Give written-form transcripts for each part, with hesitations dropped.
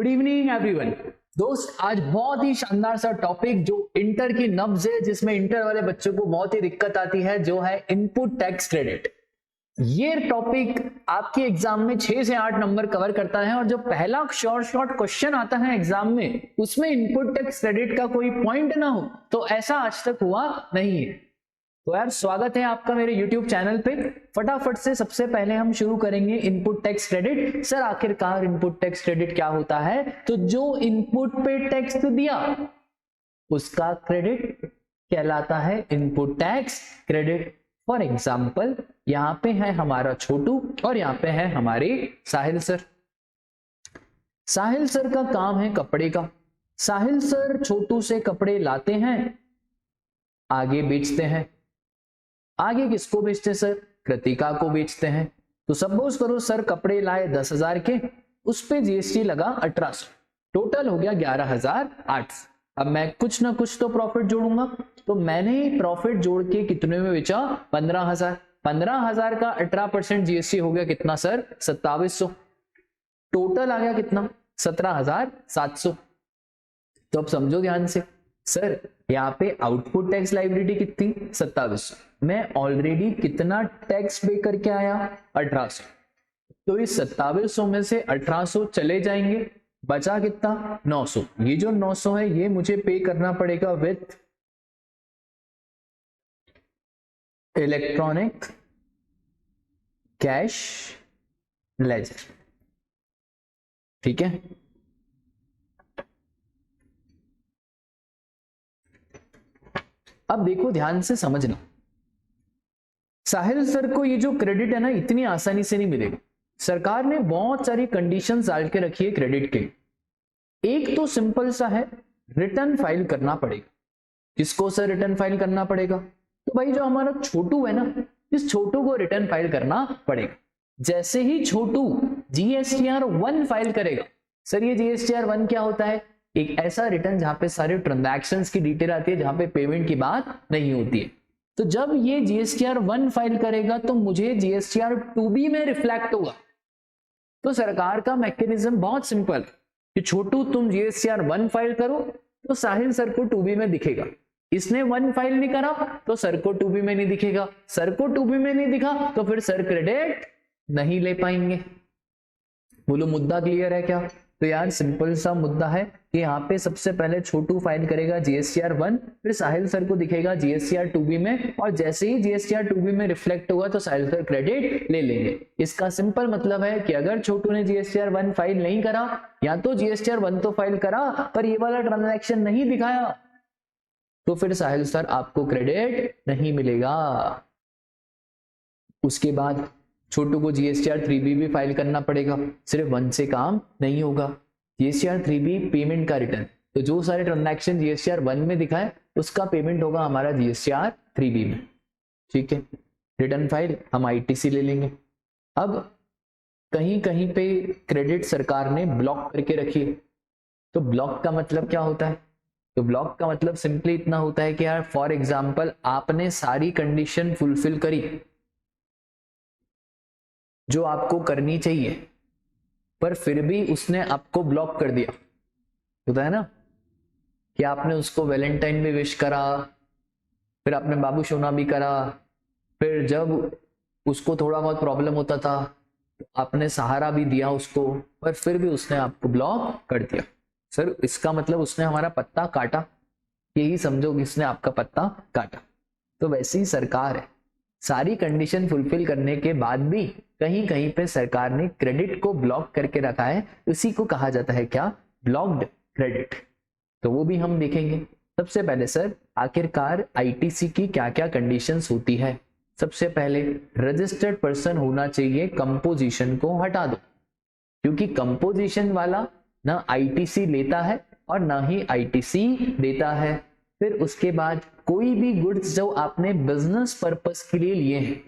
Good evening everyone. दोस्त, आज बहुत ही शानदार सा टॉपिक जो इंटर की नब्ज है, जिसमें इंटर वाले बच्चों को बहुत ही दिक्कत आती है, जो है इनपुट टैक्स क्रेडिट। ये टॉपिक आपके एग्जाम में 6 से 8 नंबर कवर करता है और जो पहला शॉर्ट क्वेश्चन आता है एग्जाम में, उसमें इनपुट टैक्स क्रेडिट का कोई पॉइंट ना हो, तो ऐसा आज तक हुआ नहीं है। तो यार, स्वागत है आपका मेरे YouTube चैनल पे। फटाफट से सबसे पहले हम शुरू करेंगे इनपुट टैक्स क्रेडिट। सर, आखिरकार इनपुट टैक्स क्रेडिट क्या होता है? तो जो इनपुट पे टैक्स दिया उसका क्रेडिट कहलाता है input tax credit. For example, यहां पे है हमारा छोटू और यहां पे है हमारे साहिल सर। साहिल सर का काम है कपड़े का। साहिल सर छोटू से कपड़े लाते हैं, आगे बेचते हैं। आगे किसको बेचते हैं सर? कृतिका को बेचते हैं। तो सपोज करो सर कपड़े लाए 10,000 के, उस पे जीएसटी लगा 1800, टोटल हो गया 11,800। अब मैं कुछ ना कुछ तो प्रॉफिट जोड़ूंगा, तो मैंने प्रॉफिट जोड़ के कितने में बेचा? 15,000। 15,000 का 18% जीएसटी हो गया कितना सर? 2700। टोटल आ गया कितना? 17,700। तो अब समझो ध्यान से, सर यहाँ पे आउटपुट टैक्स लायबिलिटी कितनी? 2700। मैं ऑलरेडी कितना टैक्स पे करके आया? 1800। तो इस 2700 में से 1800 चले जाएंगे, बचा कितना? 900। ये जो 900 है ये मुझे पे करना पड़ेगा विथ इलेक्ट्रॉनिक कैश लेजर। ठीक है, अब देखो ध्यान से समझना। साहिल सर को ये जो क्रेडिट है ना, इतनी आसानी से नहीं मिलेगा। सरकार ने बहुत सारी कंडीशंस डाल के रखी है क्रेडिट के। एक तो सिंपल सा है, रिटर्न फाइल करना पड़ेगा। किसको सर रिटर्न फाइल करना पड़ेगा? तो भाई जो हमारा छोटू है ना, इस छोटू को रिटर्न फाइल करना पड़ेगा। जैसे ही छोटू GSTR 1 फाइल करेगा, सर ये GSTR 1 क्या होता है? एक ऐसा रिटर्न जहां पे सारे ट्रांजैक्शंस की डिटेल आती है, जहां पे पेमेंट की बात नहीं होती है। तो जब ये GSTR 1 फाइल करेगा तो मुझे GSTR 2B में रिफ्लेक्ट होगा। तो सरकार का मैकेनिज्म बहुत सिंपल कि छोटू तुम GSTR 1 फाइल करो तो साहिल सर को 2B में दिखेगा। इसने 1 फाइल नहीं करा तो सर को 2B में नहीं दिखेगा। सर को 2B में नहीं दिखा तो फिर सर क्रेडिट नहीं ले पाएंगे। बोलो मुद्दा क्लियर है क्या? तो यार सिंपल सा मुद्दा है कि यहाँ पे सबसे पहले छोटू फाइल करेगा GSTR 1, फिर साहिल सर को दिखेगा GSTR 2B में, और जैसे ही GSTR 2B में रिफ्लेक्ट होगा तो साहिल सर क्रेडिट ले लेंगे। इसका सिंपल मतलब है कि अगर छोटू ने GSTR 1 फाइल नहीं करा, या तो GSTR 1 तो फाइल करा पर ये वाला ट्रांजैक्शन नहीं दिखाया, तो फिर साहिल सर आपको क्रेडिट नहीं मिलेगा। उसके बाद छोटू को GSTR 3B भी फाइल करना पड़ेगा। सिर्फ 1 से काम नहीं होगा। GSTR 3B पेमेंट का रिटर्न, तो जो सारे ट्रांजैक्शन GSTR 1 में दिखाए उसका पेमेंट होगा हमारा GSTR 3B में। ठीक है, रिटर्न फाइल हम ITC ले लेंगे। अब कहीं कहीं पे क्रेडिट सरकार ने ब्लॉक करके रखी है। तो ब्लॉक का मतलब क्या होता है? तो ब्लॉक का मतलब सिंपली इतना होता है कि यार फॉर एग्जाम्पल आपने सारी कंडीशन फुलफिल करी जो आपको करनी चाहिए, पर फिर भी उसने आपको ब्लॉक कर दिया। होता है ना कि आपने उसको वैलेंटाइन भी विश करा, फिर आपने बाबू सोना भी करा, फिर जब उसको थोड़ा बहुत प्रॉब्लम होता था तो आपने सहारा भी दिया उसको, पर फिर भी उसने आपको ब्लॉक कर दिया। सर इसका मतलब उसने हमारा पत्ता काटा, यही समझो कि उसने आपका पत्ता काटा। तो वैसे ही सरकार है, सारी कंडीशन फुलफिल करने के बाद भी कहीं कहीं पे सरकार ने क्रेडिट को ब्लॉक करके रखा है। उसी को कहा जाता है क्या? Blocked credit. तो वो भी हम देखेंगे। सबसे पहले सर आखिरकार ITC की क्या क्या कंडीशंस होती है। सबसे पहले रजिस्टर्ड पर्सन होना चाहिए। कंपोजिशन को हटा दो, क्योंकि कंपोजिशन वाला ना ITC लेता है और ना ही ITC देता है। फिर उसके बाद कोई भी गुड्स जो आपने बिजनेस पर्पस के लिए लिए हैं,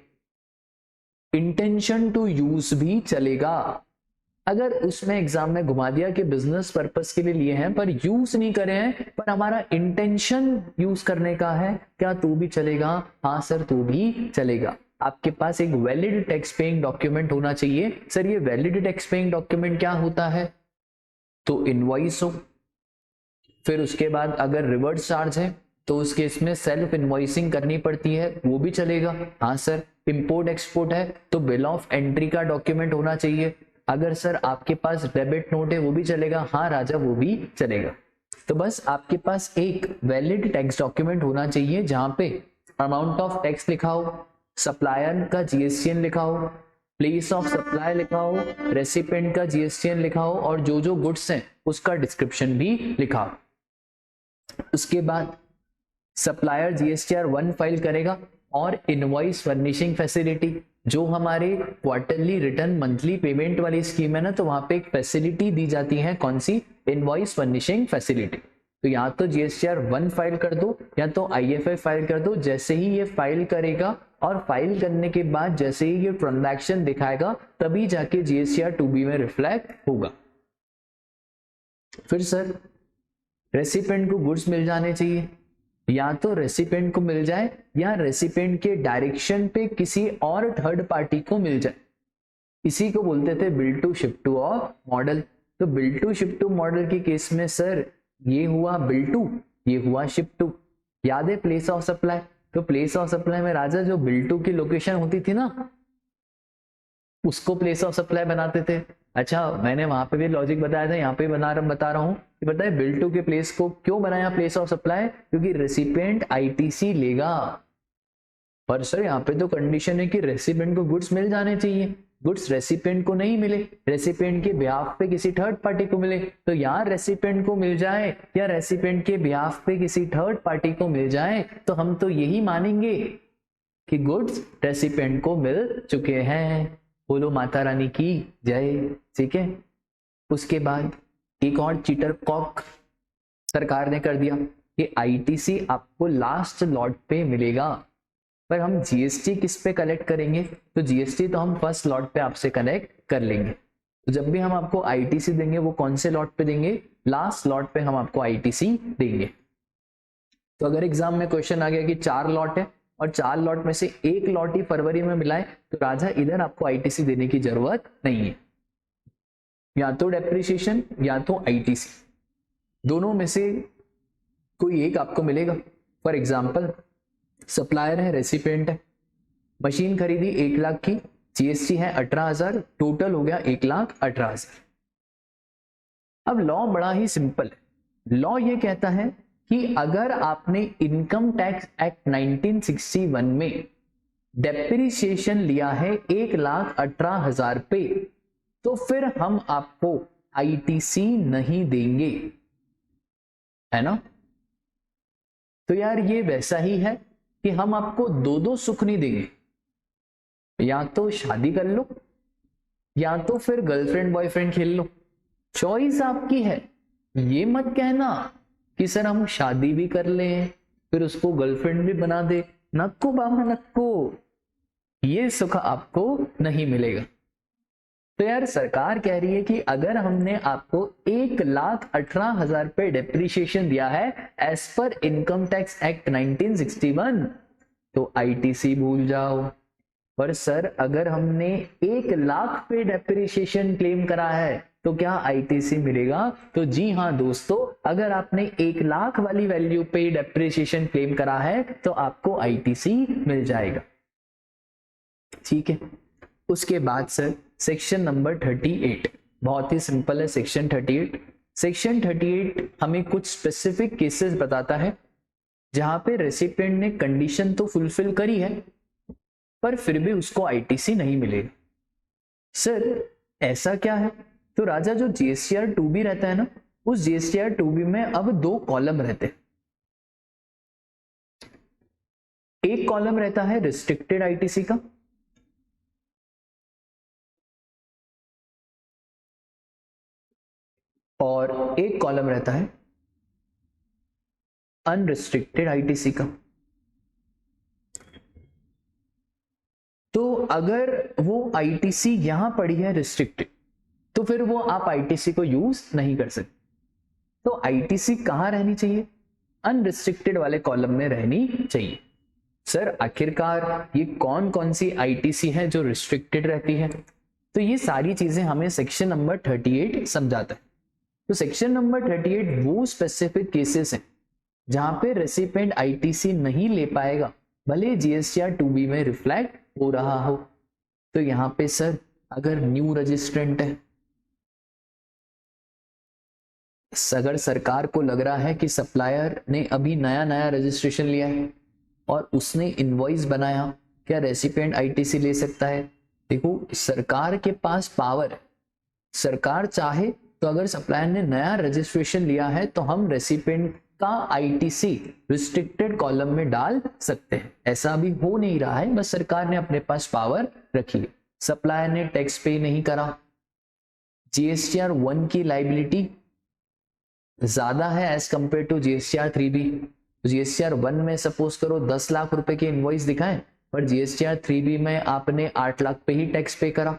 इंटेंशन टू यूज भी चलेगा। अगर उसमें एग्जाम में घुमा दिया कि बिजनेस पर्पस के लिए लिए हैं पर यूज नहीं करे हैं, पर हमारा इंटेंशन यूज करने का है, क्या तू भी चलेगा? हाँ सर तू भी चलेगा। आपके पास एक वैलिड टैक्स पेइंग डॉक्यूमेंट होना चाहिए। सर ये वैलिड टैक्स पेइंग डॉक्यूमेंट क्या होता है? तो इनवॉइस हो। फिर उसके बाद अगर रिवर्स चार्ज है तो उस केस में सेल्फ इनवॉइसिंग करनी पड़ती है, वो भी चलेगा। हाँ सर, इंपोर्ट एक्सपोर्ट है तो बिल ऑफ एंट्री का डॉक्यूमेंट होना चाहिए। अगर सर आपके पास डेबिट नोट है वो भी चलेगा। हाँ राजा, वो भी चलेगा। तो बस आपके पास एक वैलिड टैक्स डॉक्यूमेंट होना चाहिए जहां पे अमाउंट ऑफ टैक्स लिखा हो, सप्लायर का जीएसटीएन लिखा हो, प्लेस ऑफ सप्लाई लिखा हो, रेसिपिएंट का जीएसटीएन लिखा हो और जो जो गुड्स हैं उसका डिस्क्रिप्शन भी लिखा हो। उसके बाद सप्लायर जीएसटीआर 1 फाइल करेगा और इनवॉइस फर्निशिंग फैसिलिटी, जो हमारे क्वार्टरली रिटर्न मंथली पेमेंट वाली स्कीम है ना, तो वहां पे एक फैसिलिटी दी जाती है। कौन सी? Invoice furnishing facility. तो या तो जीएसटीआर 1 फाइल कर दो या तो आईएफआई फाइल कर दो। जैसे ही ये फाइल करेगा और फाइल करने के बाद जैसे ही ये ट्रांजैक्शन दिखाएगा तभी जाके जीएसटीआर 2B में रिफ्लेक्ट होगा। फिर सर रेसिपिएंट को गुड्स मिल जाने चाहिए, या तो रेसिपिएंट को मिल जाए या रेसिपिएंट के डायरेक्शन पे किसी और थर्ड पार्टी को मिल जाए। इसी को बोलते थे बिल टू शिप टू और मॉडल। तो bill to ship to model के केस में सर ये हुआ बिल टू, ये हुआ शिप टू। याद है प्लेस ऑफ सप्लाई? तो प्लेस ऑफ सप्लाई में राजा जो बिल टू की लोकेशन होती थी ना, उसको प्लेस ऑफ सप्लाई बनाते थे। अच्छा, मैंने वहां पे भी लॉजिक बताया था, यहाँ पे बता रहा हूँ कि पता है बिल टू के प्लेस को क्यों बनाया प्लेस ऑफ सप्लाई? क्योंकि रेसिपिएंट आईटीसी लेगा। पर सर यहाँ पे तो कंडीशन है कि रेसिपिएंट को गुड्स मिल जाने चाहिए। गुड्स रेसिपिएंट को नहीं मिले, रेसिपिएंट के बिहाफ पे किसी थर्ड पार्टी को मिले। तो यहाँ रेसिपिएंट को मिल जाए या रेसिपिएंट के बिहाफ पे किसी थर्ड पार्टी को मिल जाए तो हम तो यही मानेंगे कि गुड्स रेसिपिएंट को मिल चुके हैं। बोलो माता रानी की जय। ठीक है। उसके बाद एक और चीटर कॉक सरकार ने कर दिया कि आईटीसी आपको लास्ट लॉट पे मिलेगा, पर हम जीएसटी किस पे कलेक्ट करेंगे? तो जीएसटी तो हम फर्स्ट लॉट पे आपसे कलेक्ट कर लेंगे। तो जब भी हम आपको आईटीसी देंगे वो कौन से लॉट पे देंगे? लास्ट लॉट पे हम आपको आईटीसी देंगे। तो अगर एग्जाम में क्वेश्चन आ गया कि 4 लॉट है और 4 लॉट में से एक लॉट ही फरवरी में मिला है, तो राजा इधर आपको आईटीसी देने की जरूरत नहीं है। या तो डेप्रिसिएशन या तो आईटीसी, दोनों में से कोई एक आपको मिलेगा। फॉर एग्जाम्पल सप्लायर है, रेसिपिएंट है, मशीन खरीदी 1 लाख की, जीएसटी है 18,000, टोटल हो गया 1,18,000। अब लॉ बड़ा ही सिंपल है। लॉ ये कहता है कि अगर आपने इनकम टैक्स एक्ट 1961 में डेप्रिसिएशन लिया है 1,18,000 पे, तो फिर हम आपको आईटीसी नहीं देंगे, है ना? तो यार ये वैसा ही है कि हम आपको दो सुख नहीं देंगे, या तो शादी कर लो या तो फिर गर्लफ्रेंड बॉयफ्रेंड खेल लो, चॉइस आपकी है। ये मत कहना कि सर हम शादी भी कर लें फिर उसको गर्लफ्रेंड भी बना दे। नक्को बाबा नक्को, ये सुख आपको नहीं मिलेगा। तो यार सरकार कह रही है कि अगर हमने आपको 1,18,000 पे डेप्रिसिएशन दिया है as per income tax act 1961, तो आईटीसी भूल जाओ। पर सर अगर हमने 1 लाख पे डेप्रिसिएशन क्लेम करा है तो क्या आईटीसी मिलेगा? तो जी हाँ दोस्तों, अगर आपने 1 लाख वाली वैल्यू पे डेप्रिसिएशन क्लेम करा है तो आपको आईटीसी मिल जाएगा। ठीक है। उसके बाद सर सेक्शन नंबर 38 बहुत ही सिंपल है। सेक्शन 38 हमें कुछ स्पेसिफिक केसेस बताता है जहां पे रेसिपिएंट ने कंडीशन तो फुलफिल करी है पर फिर भी उसको आईटीसी नहीं मिलेगा। सर ऐसा क्या है? तो राजा जो जीएसटीआर 2B रहता है ना, उस जीएसटीआर 2B में अब 2 कॉलम रहते हैं। एक कॉलम रहता है रिस्ट्रिक्टेड आईटीसी का और एक कॉलम रहता है अनरिस्ट्रिक्टेड आईटीसी का। तो अगर वो आईटीसी यहां पड़ी है रिस्ट्रिक्टेड, तो फिर वो आप आईटीसी को यूज नहीं कर सकते। तो आईटीसी कहां रहनी चाहिए? अनरिस्ट्रिक्टेड वाले कॉलम में रहनी चाहिए। सर आखिरकार ये कौन कौन सी आईटीसी है जो रिस्ट्रिक्टेड रहती है? तो ये सारी चीजें हमें सेक्शन नंबर 38 समझाता है। तो सेक्शन नंबर 38 वो स्पेसिफिक केसेस हैं जहां पे रेसिपिएंट आईटीसी नहीं ले पाएगा भले जीएसटीआर 2B में रिफ्लेक्ट हो रहा हो। तो यहाँ पे सर अगर न्यू रजिस्ट्रेंट है, अगर सरकार को लग रहा है कि सप्लायर ने अभी नया नया रजिस्ट्रेशन लिया है और उसने इनवॉइस बनाया, क्या रेसिपिएंट आईटीसी ले सकता है? देखो सरकार के पास पावर है, सरकार चाहे तो अगर सप्लायर ने नया रजिस्ट्रेशन लिया है तो हम रेसिपिएंट का आईटीसी रिस्ट्रिक्टेड कॉलम में डाल सकते हैं। ऐसा अभी हो नहीं रहा है, बस सरकार ने अपने पास पावर रखी है। सप्लायर ने टैक्स पे नहीं करा, जीएसटीआर 1 की लाइबिलिटी ज्यादा है as compare to GSTR 3B। GSTR 1 में सपोज करो 10 लाख रुपए की इनवॉइस दिखाएं, पर जीएसटीआर 3B में आपने 8 लाख पे ही टैक्स पे करा,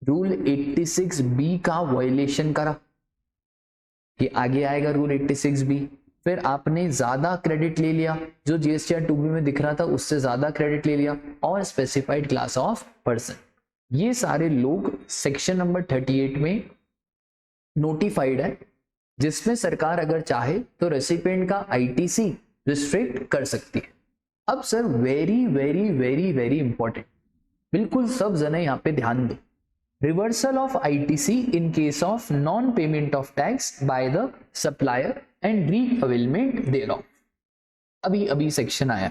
रूल 86B का वायलेशन करा। ये आगे आएगा रूल 86B। फिर आपने ज्यादा क्रेडिट ले लिया, जो जीएसटीआर 2B में दिख रहा था उससे ज्यादा क्रेडिट ले लिया, और स्पेसिफाइड क्लास ऑफ पर्सन। ये सारे लोग सेक्शन नंबर 38 में नोटिफाइड है, जिसमें सरकार अगर चाहे तो रेसिपिएंट का आईटीसी रिस्ट्रिक्ट कर सकती है। अब sir very very very very important, बिल्कुल सब जने यहाँ पे ध्यान दो, reversal of ITC in case of non payment of tax by the supplier and reavailment thereof. अभी अभी सेक्शन आया,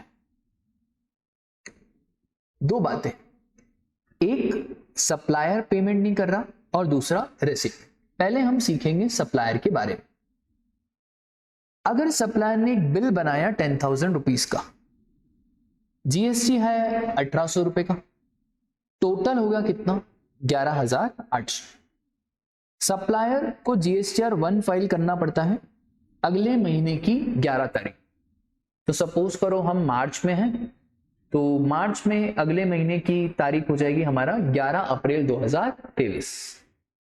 दो बातें, एक सप्लायर पेमेंट नहीं कर रहा और दूसरा रेसिपिएंट। पहले हम सीखेंगे सप्लायर के बारे में। अगर सप्लायर ने एक बिल बनाया 10,000 रुपीज का, जीएसटी है 1800 रुपए का, टोटल होगा कितना? 11,800। सप्लायर को जीएसटीआर 1 फाइल करना पड़ता है अगले महीने की 11 तारीख। तो सपोज करो हम मार्च में हैं, तो मार्च में अगले महीने की तारीख हो जाएगी हमारा 11 अप्रैल 2023।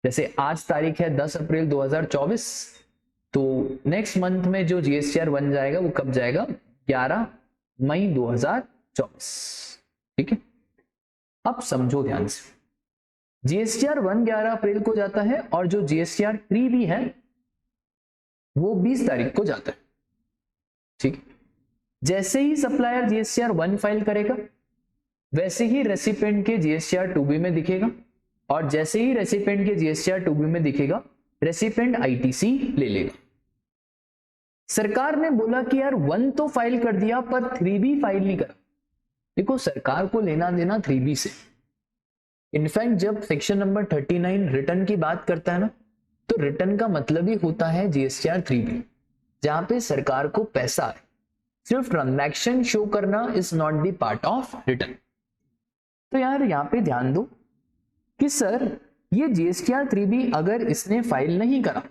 जैसे आज तारीख है 10 अप्रैल 2024, तो नेक्स्ट मंथ में जो जीएसटीआर 1 जाएगा वो कब जाएगा? 11 मई 2024। ठीक है, अब समझो ध्यान से, जीएसटीआर 1 11 अप्रैल को जाता है और जो जीएसटीआर 3B है वो 20 तारीख को जाता है। ठीक, जैसे ही सप्लायर जीएसटीआर 1 फाइल करेगा वैसे ही रेसिपिएंट के जीएसटीआर 2B में दिखेगा, और जैसे ही रेसिपिएंट के जीएसटीआर 2B में दिखेगा रेसिपिएंट आईटीसी ले लेगा। सरकार ने बोला कि यार 1 तो फाइल कर दिया पर 3B फाइल नहीं करा। देखो सरकार को लेना देना 3B से। इनफैक्ट जब सेक्शन नंबर 39 रिटर्न की बात करता है ना, तो रिटर्न का मतलब ही होता है जीएसटीआर 3B, जहां पे सरकार को पैसा है, सिर्फ ट्रांजैक्शन शो करना is not the part of return. तो यार यहां पे ध्यान दो कि सर ये जीएसटीआर 3B अगर इसने फाइल नहीं करा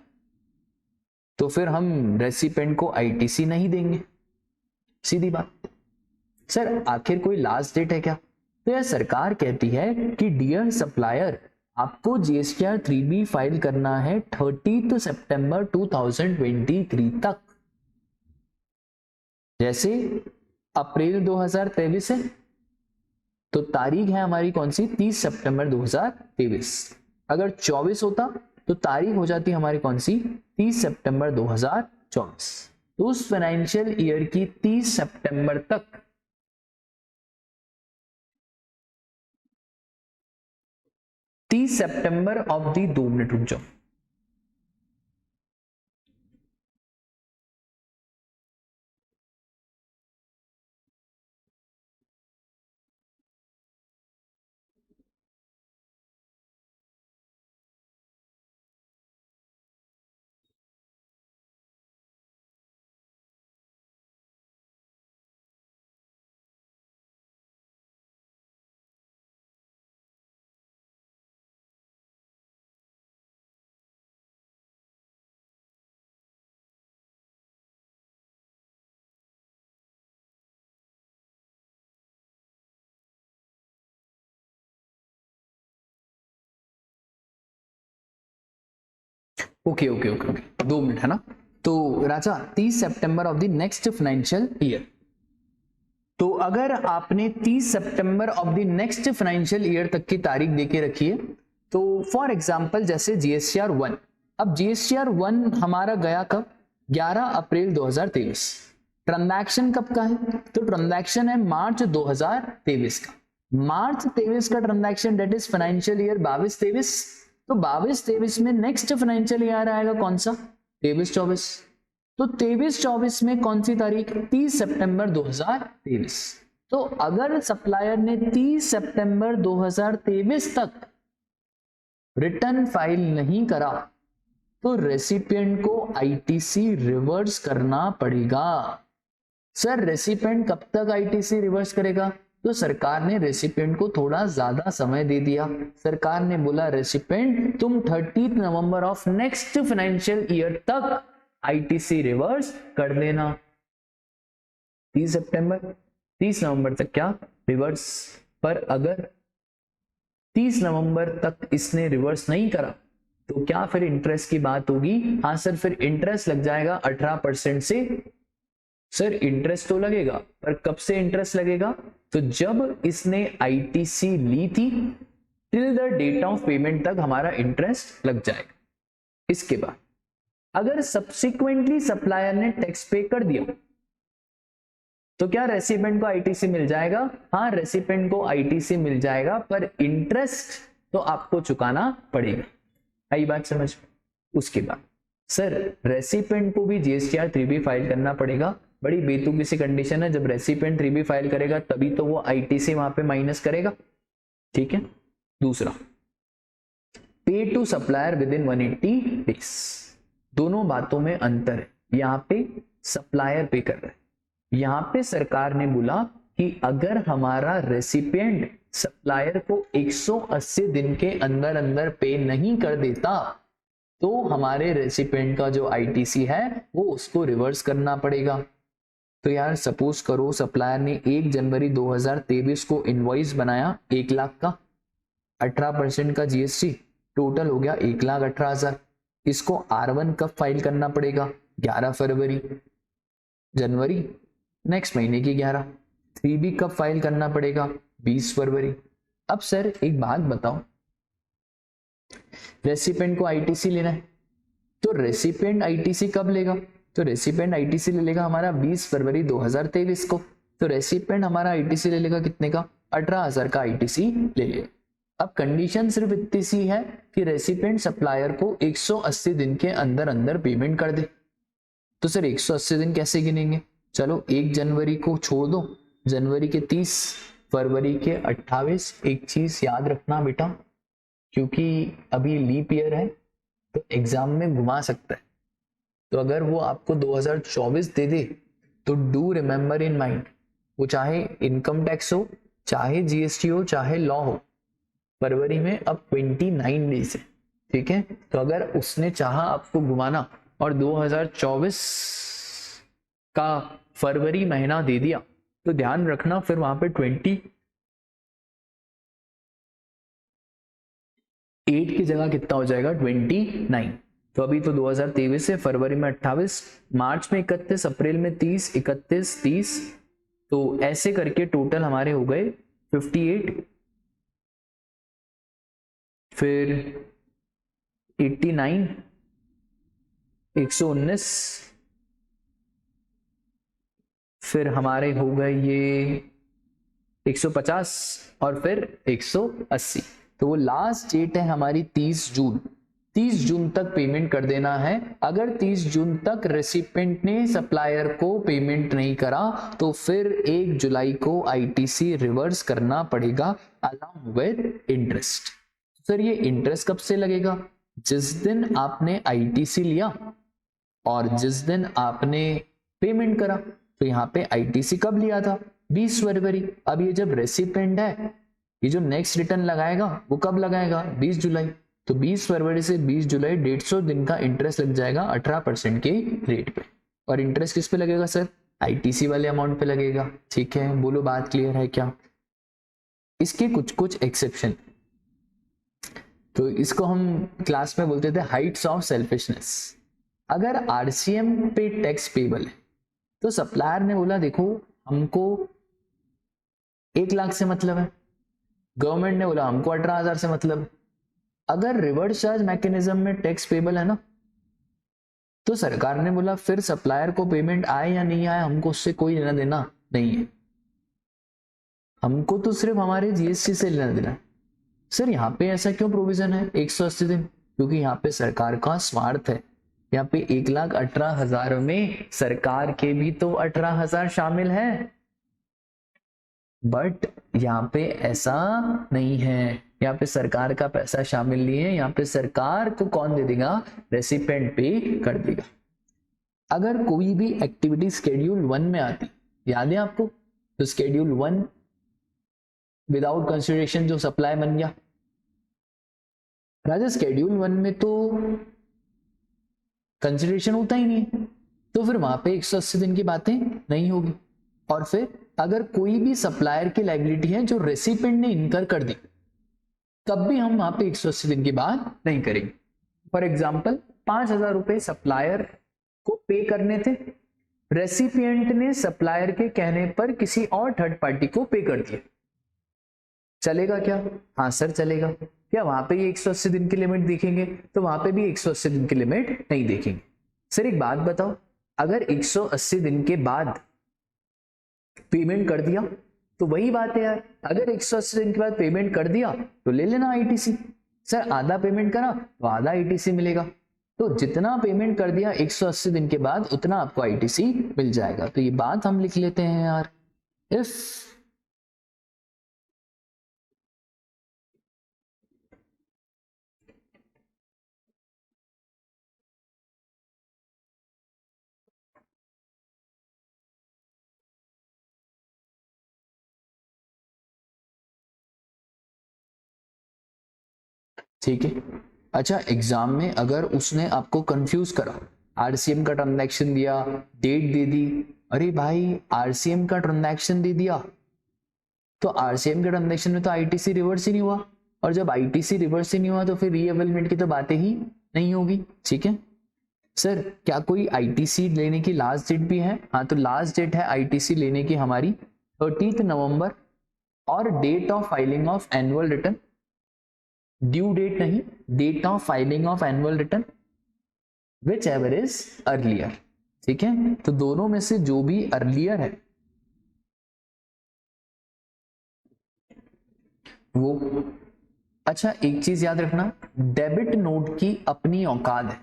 तो फिर हम रेसिपिएंट को आईटीसी नहीं देंगे, सीधी बात। सर आखिर कोई लास्ट डेट है क्या? तो यार सरकार कहती है कि डियर सप्लायर, आपको जीएसटीआर 3B फाइल करना है 30 सितंबर 2023 तक। जैसे अप्रैल 2023 है तो तारीख है हमारी कौन सी? 30 सितंबर 2023। अगर 24 होता तो तारीख हो जाती हमारी कौन सी? 30 सितंबर 2024। तो उस फाइनेंशियल ईयर की 30 सितंबर तक सितंबर ऑफ दी 2 मिनट रुक जाओ, okay okay okay okay 2 minute है ना। तो राजा 30 सितंबर of the next financial year. तो अगर आपने 30 सितंबर of the next financial year तक की तारीख देके रखी है, तो फॉर एग्जांपल जैसे जीएसटीआर 1 अब जीएसटीआर 1 हमारा गया कब? 11 अप्रैल 2023। ट्रांजैक्शन कब का है? तो ट्रांजैक्शन है मार्च 2023 का। मार्च 23 का transaction, date is financial year 22-23। तो 22-23 में नेक्स्ट फाइनेंशियल ईयर आएगा कौन सा? 23-24। तो 23-24 में कौन सी तारीख? 30 सितंबर 2023। तो अगर सप्लायर ने 30 सितंबर 2023 तक रिटर्न फाइल नहीं करा तो रेसिपिएंट को आईटीसी रिवर्स करना पड़ेगा। सर रेसिपिएंट कब तक आईटीसी रिवर्स करेगा? तो सरकार ने रेसिपिएंट को थोड़ा ज्यादा समय दे दिया। सरकार ने बोला रेसिपिएंट तुम 30 November of next financial year तक आईटीसी रिवर्स कर देना। 30 सितंबर 30 नवंबर तक क्या रिवर्स। पर अगर 30 नवंबर तक इसने रिवर्स नहीं करा तो क्या फिर इंटरेस्ट की बात होगी? हाँ सर, फिर इंटरेस्ट लग जाएगा 18% से। सर इंटरेस्ट तो लगेगा, पर कब से इंटरेस्ट लगेगा? तो जब इसने आईटीसी ली थी till the date of payment तक हमारा इंटरेस्ट लग जाएगा। इसके बाद अगर सब्सिक्वेंटली सप्लायर ने टैक्स पे कर दिया तो क्या रेसिपिएंट को आईटीसी मिल जाएगा? हाँ, रेसिपिएंट को आईटीसी मिल जाएगा, पर इंटरेस्ट तो आपको चुकाना पड़ेगा। आई बात समझ? उसके बाद सर रेसिपिएंट को भी जीएसटीआर 3B फाइल करना पड़ेगा। बड़ी बेतुकी सी कंडीशन है, जब रेसिपिएंट 3B फाइल करेगा तभी तो वो आईटीसी वहां पे माइनस करेगा। ठीक है। दूसरा, pay to supplier within 180 days. दोनों बातों में अंतर है। यहां पे सप्लायर पे कर रहा है, यहां पे सरकार ने बोला कि अगर हमारा रेसिपिएंट सप्लायर को 180 दिन के अंदर अंदर पे नहीं कर देता तो हमारे रेसिपिएंट का जो आईटीसी है वो उसको रिवर्स करना पड़ेगा। तो यार सपोज करो सप्लायर ने 1 जनवरी 2023 को इनवॉइस बनाया 1 लाख का, 18% का जीएसटी, टोटल हो गया 1,18,000। इसको R1 कब फाइल करना पड़ेगा? 11 फरवरी। जनवरी नेक्स्ट महीने की 11। 3B कब फाइल करना पड़ेगा? 20 फरवरी। अब सर एक बात बताओ, रेसिपिएंट को आईटीसी लेना है तो रेसिपिएंट आईटीसी कब लेगा? तो रेसिपिएंट आईटीसी ले लेगा हमारा 20 फरवरी 2023 को। तो रेसिपिएंट हमारा आईटीसी ले लेगा कितने का? 18,000 का आईटीसी ले लेगा। अब कंडीशन सिर्फ इतनी सी है कि रेसिपिएंट सप्लायर को 180 दिन के अंदर अंदर पेमेंट कर दे। तो सर 180 दिन कैसे गिनेंगे? चलो 1 जनवरी को छोड़ दो, जनवरी के 30, फरवरी के 28। एक चीज याद रखना बेटा, क्योंकि अभी लीप ईयर है तो एग्जाम में घुमा सकता है। तो अगर वो आपको 2024 दे दे तो डू रिमेंबर इन माइंड, वो चाहे इनकम टैक्स हो, चाहे जीएसटी हो, चाहे लॉ हो, फरवरी में अब 29 डेज है। ठीक है। तो अगर उसने चाहा आपको घुमाना और 2024 का फरवरी महीना दे दिया तो ध्यान रखना फिर वहां पे 28 की जगह कितना हो जाएगा? 29। तो अभी तो 2023 है, फरवरी में 28, मार्च में 31, अप्रैल में 30, 31, 30, तो ऐसे करके टोटल हमारे हो गए 58, फिर 89, 119, फिर हमारे हो गए ये 150 और फिर 180। तो वो लास्ट डेट है हमारी 30 जून। 30 जून तक पेमेंट कर देना है। अगर 30 जून तक रेसिपिएंट ने सप्लायर को पेमेंट नहीं करा तो फिर 1 जुलाई को आईटीसी रिवर्स करना पड़ेगा अलॉन्ग विद इंटरेस्ट। सर ये इंटरेस्ट कब से लगेगा? जिस दिन आपने आईटीसी लिया और जिस दिन आपने पेमेंट करा। तो यहाँ पे आईटीसी कब लिया था? 20 फरवरी। अब ये जब रेसिपिएंट है, ये जो नेक्स्ट रिटर्न लगाएगा वो कब लगाएगा? 20 जुलाई। तो 20 फरवरी से 20 जुलाई 150 दिन का इंटरेस्ट लग जाएगा 18% के रेट पे। और इंटरेस्ट किस पे लगेगा सर? आईटीसी वाले अमाउंट पे लगेगा। ठीक है, बोलो बात क्लियर है क्या? इसके कुछ कुछ एक्सेप्शन, तो इसको हम क्लास में बोलते थे हाइट्स ऑफ सेल्फिशनेस। अगर आरसीएम पे टैक्स पेबल है तो सप्लायर ने बोला देखो हमको 1 लाख से मतलब है, गवर्नमेंट ने बोला हमको 18,000 से मतलब है। अगर रिवर्स चार्ज मैकेनिज्म में टैक्स पेबल है ना, तो सरकार ने बोला फिर सप्लायर को पेमेंट आए या नहीं आए हमको उससे कोई लेना देना नहीं है, हमको तो सिर्फ हमारे जीएसटी से लेना देना है। सर यहाँ पे ऐसा क्यों प्रोविजन है 180 दिन? क्योंकि यहाँ पे सरकार का स्वार्थ है। यहाँ पे 1,18,000 में सरकार के भी तो 18,000 शामिल है, बट यहाँ पे ऐसा नहीं है। यहाँ पे सरकार का पैसा शामिल नहीं है, यहाँ पे सरकार को कौन दे देगा? रेसिपेंट पे कर देगा। अगर कोई भी एक्टिविटी स्केड्यूल 1 में आती, याद है आपको, तो स्केड्यूल 1 विदाउट कंसिडरेशन जो सप्लाई बन गया राजा, स्केड्यूल 1 में तो कंसिडरेशन होता ही नहीं है, तो फिर वहां पे 180 दिन की बातें नहीं होगी। और फिर अगर कोई भी सप्लायर की लायबिलिटी है जो रेसिपेंट ने इनकर कर दी, तब भी हम वहां पे 180 दिन की बात नहीं करेंगे। फॉर एग्जाम्पल 5,000 रुपए सप्लायर को पे करने थे, रेसिपिएंट ने सप्लायर के कहने पर किसी और थर्ड पार्टी को पे कर दिया, चलेगा क्या? हाँ सर चलेगा। क्या वहां पे ये 180 दिन की लिमिट देखेंगे? तो वहां पे भी 180 दिन की लिमिट नहीं देखेंगे। सर एक बात बताओ, अगर 180 दिन के बाद पेमेंट कर दिया तो वही बात है यार, अगर 180 दिन के बाद पेमेंट कर दिया तो ले लेना आईटीसी। सर आधा पेमेंट करा तो आधा आईटीसी मिलेगा, तो जितना पेमेंट कर दिया 180 दिन के बाद उतना आपको आईटीसी मिल जाएगा। तो ये बात हम लिख लेते हैं यार, इफ ठीक है। अच्छा एग्जाम में अगर उसने आपको कंफ्यूज करा, आरसीएम का ट्रांजैक्शन दिया, डेट दे दी, अरे भाई आरसीएम का ट्रांजैक्शन दे दिया तो आरसीएम के ट्रांजैक्शन में तो आईटीसी रिवर्स ही नहीं हुआ, और जब आईटीसी रिवर्स ही नहीं हुआ तो फिर रीअवेलमेंट की तो बातें ही नहीं होगी। ठीक है सर, क्या कोई आईटीसी लेने की लास्ट डेट भी है? हाँ, तो लास्ट डेट है आईटीसी लेने की हमारी 30 नवंबर, और date of filing of annual return, due date नहीं, date of filing of annual return whichever is earlier. ठीक है, तो दोनों में से जो भी अर्लियर है वो। अच्छा एक चीज याद रखना, डेबिट नोट की अपनी औकात है,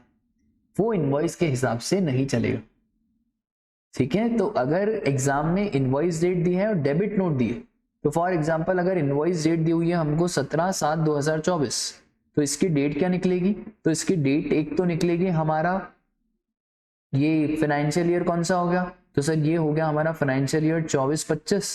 वो इनवॉइस के हिसाब से नहीं चलेगा। ठीक है, तो अगर एग्जाम में इनवॉइस डेट दी है और डेबिट नोट दी है, तो फॉर एग्जांपल अगर इनवॉइस डेट दी हुई है हमको 17/7/2024, तो इसकी डेट क्या निकलेगी? तो इसकी डेट एक तो निकलेगी हमारा, ये फाइनेंशियल ईयर कौन सा हो गया? तो सर ये हो गया हमारा financial year 24-25।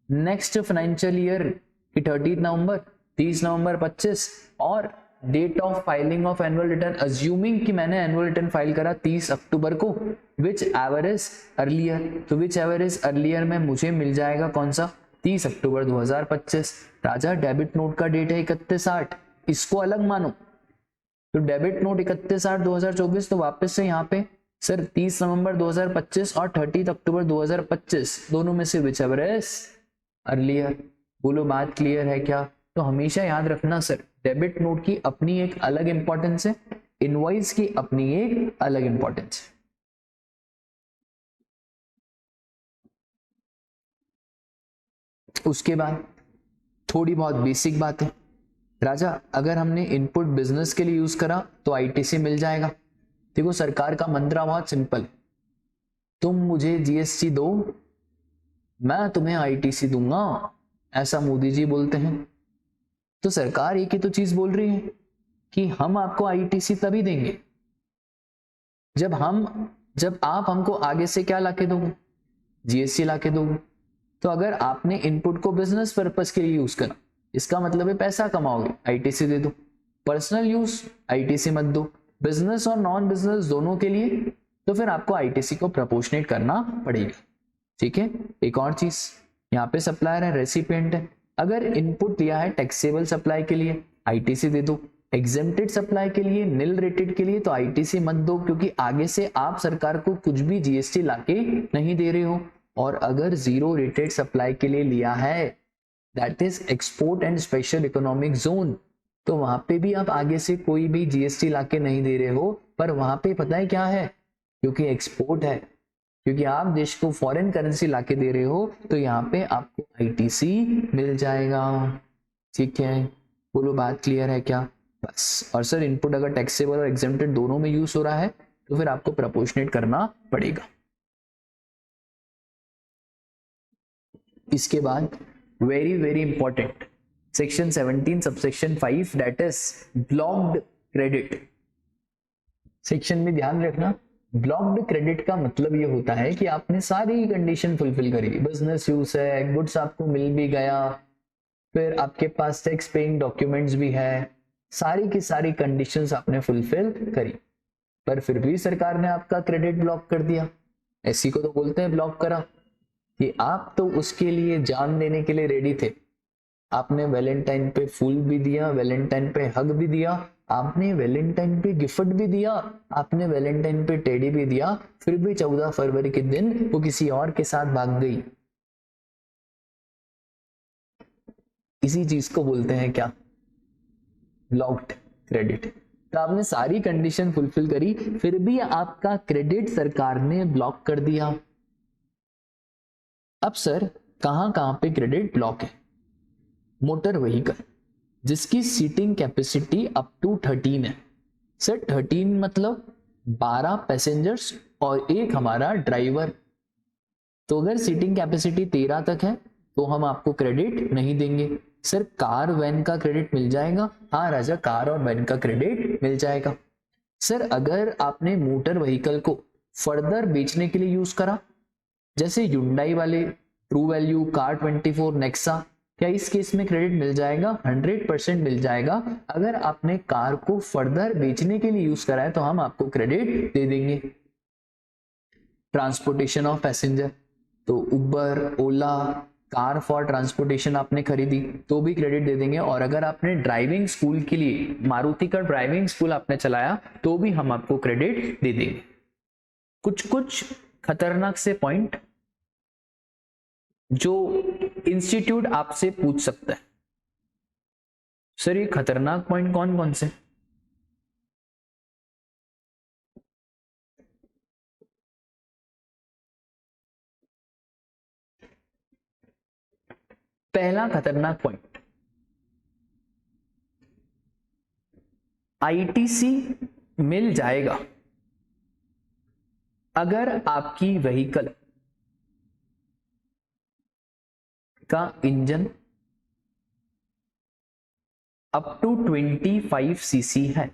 Next financial year की 30 नवंबर, 30 नवंबर 25, और date of filing of annual return, assuming कि मैंने एनुअल रिटर्न फाइल करा 30 अक्टूबर को, विच एवर इज अर्लियर, तो विच एवर इज अर्लियर में मुझे मिल जाएगा कौन सा? 30 अक्टूबर 2025। राजा डेबिट नोट का डेट है 31/8, इसको अलग मानो, तो डेबिट नोट 31/8/2024, तो वापस से यहाँ पे सर 30 नवंबर 2025 और 30 अक्टूबर 2025, दोनों में से विच एवर इज अर्लियर। बोलो बात क्लियर है क्या? तो हमेशा याद रखना सर, डेबिट नोट की अपनी एक अलग इंपॉर्टेंस है, इनवॉइस की अपनी एक अलग इंपॉर्टेंस है। उसके बाद थोड़ी बहुत बेसिक बात है राजा, अगर हमने इनपुट बिजनेस के लिए यूज करा तो आईटीसी मिल जाएगा। देखो सरकार का मंत्रा बहुत सिंपल, तुम मुझे जीएसटी दो मैं तुम्हें आईटीसी दूंगा, ऐसा मोदी जी बोलते हैं। तो सरकार एक ही तो चीज बोल रही है कि हम आपको आईटीसी तभी देंगे जब आप हमको आगे से क्या लाके दोगे? जीएसटी लाके दोगे। तो अगर आपने इनपुट को बिजनेस पर्पस के लिए यूज करा, इसका मतलब है पैसा कमाओगे, आईटीसी दे दो। पर्सनल यूज आईटीसी मत दो, बिजनेस और नॉन बिजनेस दोनों के लिए तो फिर आपको आईटीसी को प्रपोर्शनेट करना पड़ेगा। ठीक है, एक और चीज, यहाँ पे सप्लायर है, रेसिपिएंट है, अगर इनपुट लिया है टैक्सेबल सप्लाई के लिए आईटीसी दे दो, एग्जेम्प्टेड सप्लाई के लिए, निल रेटेड के लिए तो आईटीसी मत दो, क्योंकि आगे से आप सरकार को कुछ भी जीएसटी लाके नहीं दे रहे हो। और अगर जीरो रेटेड सप्लाई के लिए लिया है, that is export and special economic zone, तो वहां पे भी आप आगे से कोई भी जीएसटी लाके नहीं दे रहे हो, पर वहां पे पता है क्या है, क्योंकि एक्सपोर्ट है, क्योंकि आप देश को फॉरेन करेंसी लाके दे रहे हो, तो यहाँ पे आपको आईटीसी मिल जाएगा। ठीक है, बोलो बात क्लियर है क्या? बस। और सर इनपुट अगर टैक्सेबल और एग्जेम्प्टेड दोनों में यूज हो रहा है तो फिर आपको प्रपोर्शनेट करना पड़ेगा। इसके बाद very very important section 17 subsection 5 that is blocked credit. Section में ध्यान रखना, ब्लॉक्ड क्रेडिट का मतलब ये होता है कि आपने सारी कंडीशन फुलफिल करी, बिजनेस यूज है, गुड्स आपको मिल भी गया, फिर आपके पास टैक्स पेइंग डॉक्यूमेंट्स भी है, सारी की सारी कंडीशंस आपने फुलफिल करी, पर फिर भी सरकार ने आपका क्रेडिट ब्लॉक कर दिया। ऐसी को तो बोलते हैं ब्लॉक करा, कि आप तो उसके लिए जान देने के लिए रेडी थे, आपने वैलेंटाइन पे फूल भी दिया, वैलेंटाइन पे हग भी दिया, आपने वैलेंटाइन पे गिफ्ट भी दिया, आपने वैलेंटाइन पे टेडी भी दिया, फिर भी 14 फरवरी के दिन वो किसी और के साथ भाग गई। इसी चीज को बोलते हैं क्या? Blocked credit. तो आपने सारी कंडीशन फुलफिल करी, फिर भी आपका क्रेडिट सरकार ने ब्लॉक कर दिया। अब सर कहां कहां पे क्रेडिट ब्लॉक है? मोटर व्हीकल जिसकी सीटिंग कैपेसिटी अप टू 13 है। सर 13 मतलब 12 पैसेंजर्स और एक हमारा ड्राइवर। तो अगर सीटिंग कैपेसिटी 13 तक है तो हम आपको क्रेडिट नहीं देंगे। सर कार वैन का क्रेडिट मिल जाएगा? हाँ राजा, कार और वैन का क्रेडिट मिल जाएगा। सर अगर आपने मोटर व्हीकल को फर्दर बेचने के लिए यूज करा, जैसे युंडाई वाले ट्रू वैल्यू, कार 24, नेक्सा, क्या इस केस में क्रेडिट मिल जाएगा? 100% मिल जाएगा। अगर आपने कार को फर्दर बेचने के लिए यूज करा है तो हम आपको क्रेडिट दे देंगे। ट्रांसपोर्टेशन ऑफ पैसेंजर, तो उबर, ओला, कार फॉर ट्रांसपोर्टेशन आपने खरीदी तो भी क्रेडिट दे देंगे। और अगर आपने ड्राइविंग स्कूल के लिए मारुति का ड्राइविंग स्कूल आपने चलाया तो भी हम आपको क्रेडिट दे देंगे। कुछ कुछ खतरनाक से पॉइंट जो इंस्टीट्यूट आपसे पूछ सकता है। सर ये खतरनाक पॉइंट कौन कौन से? पहला खतरनाक पॉइंट, आईटीसी मिल जाएगा अगर आपकी व्हीकल का इंजन अप टू 25 सीसी है।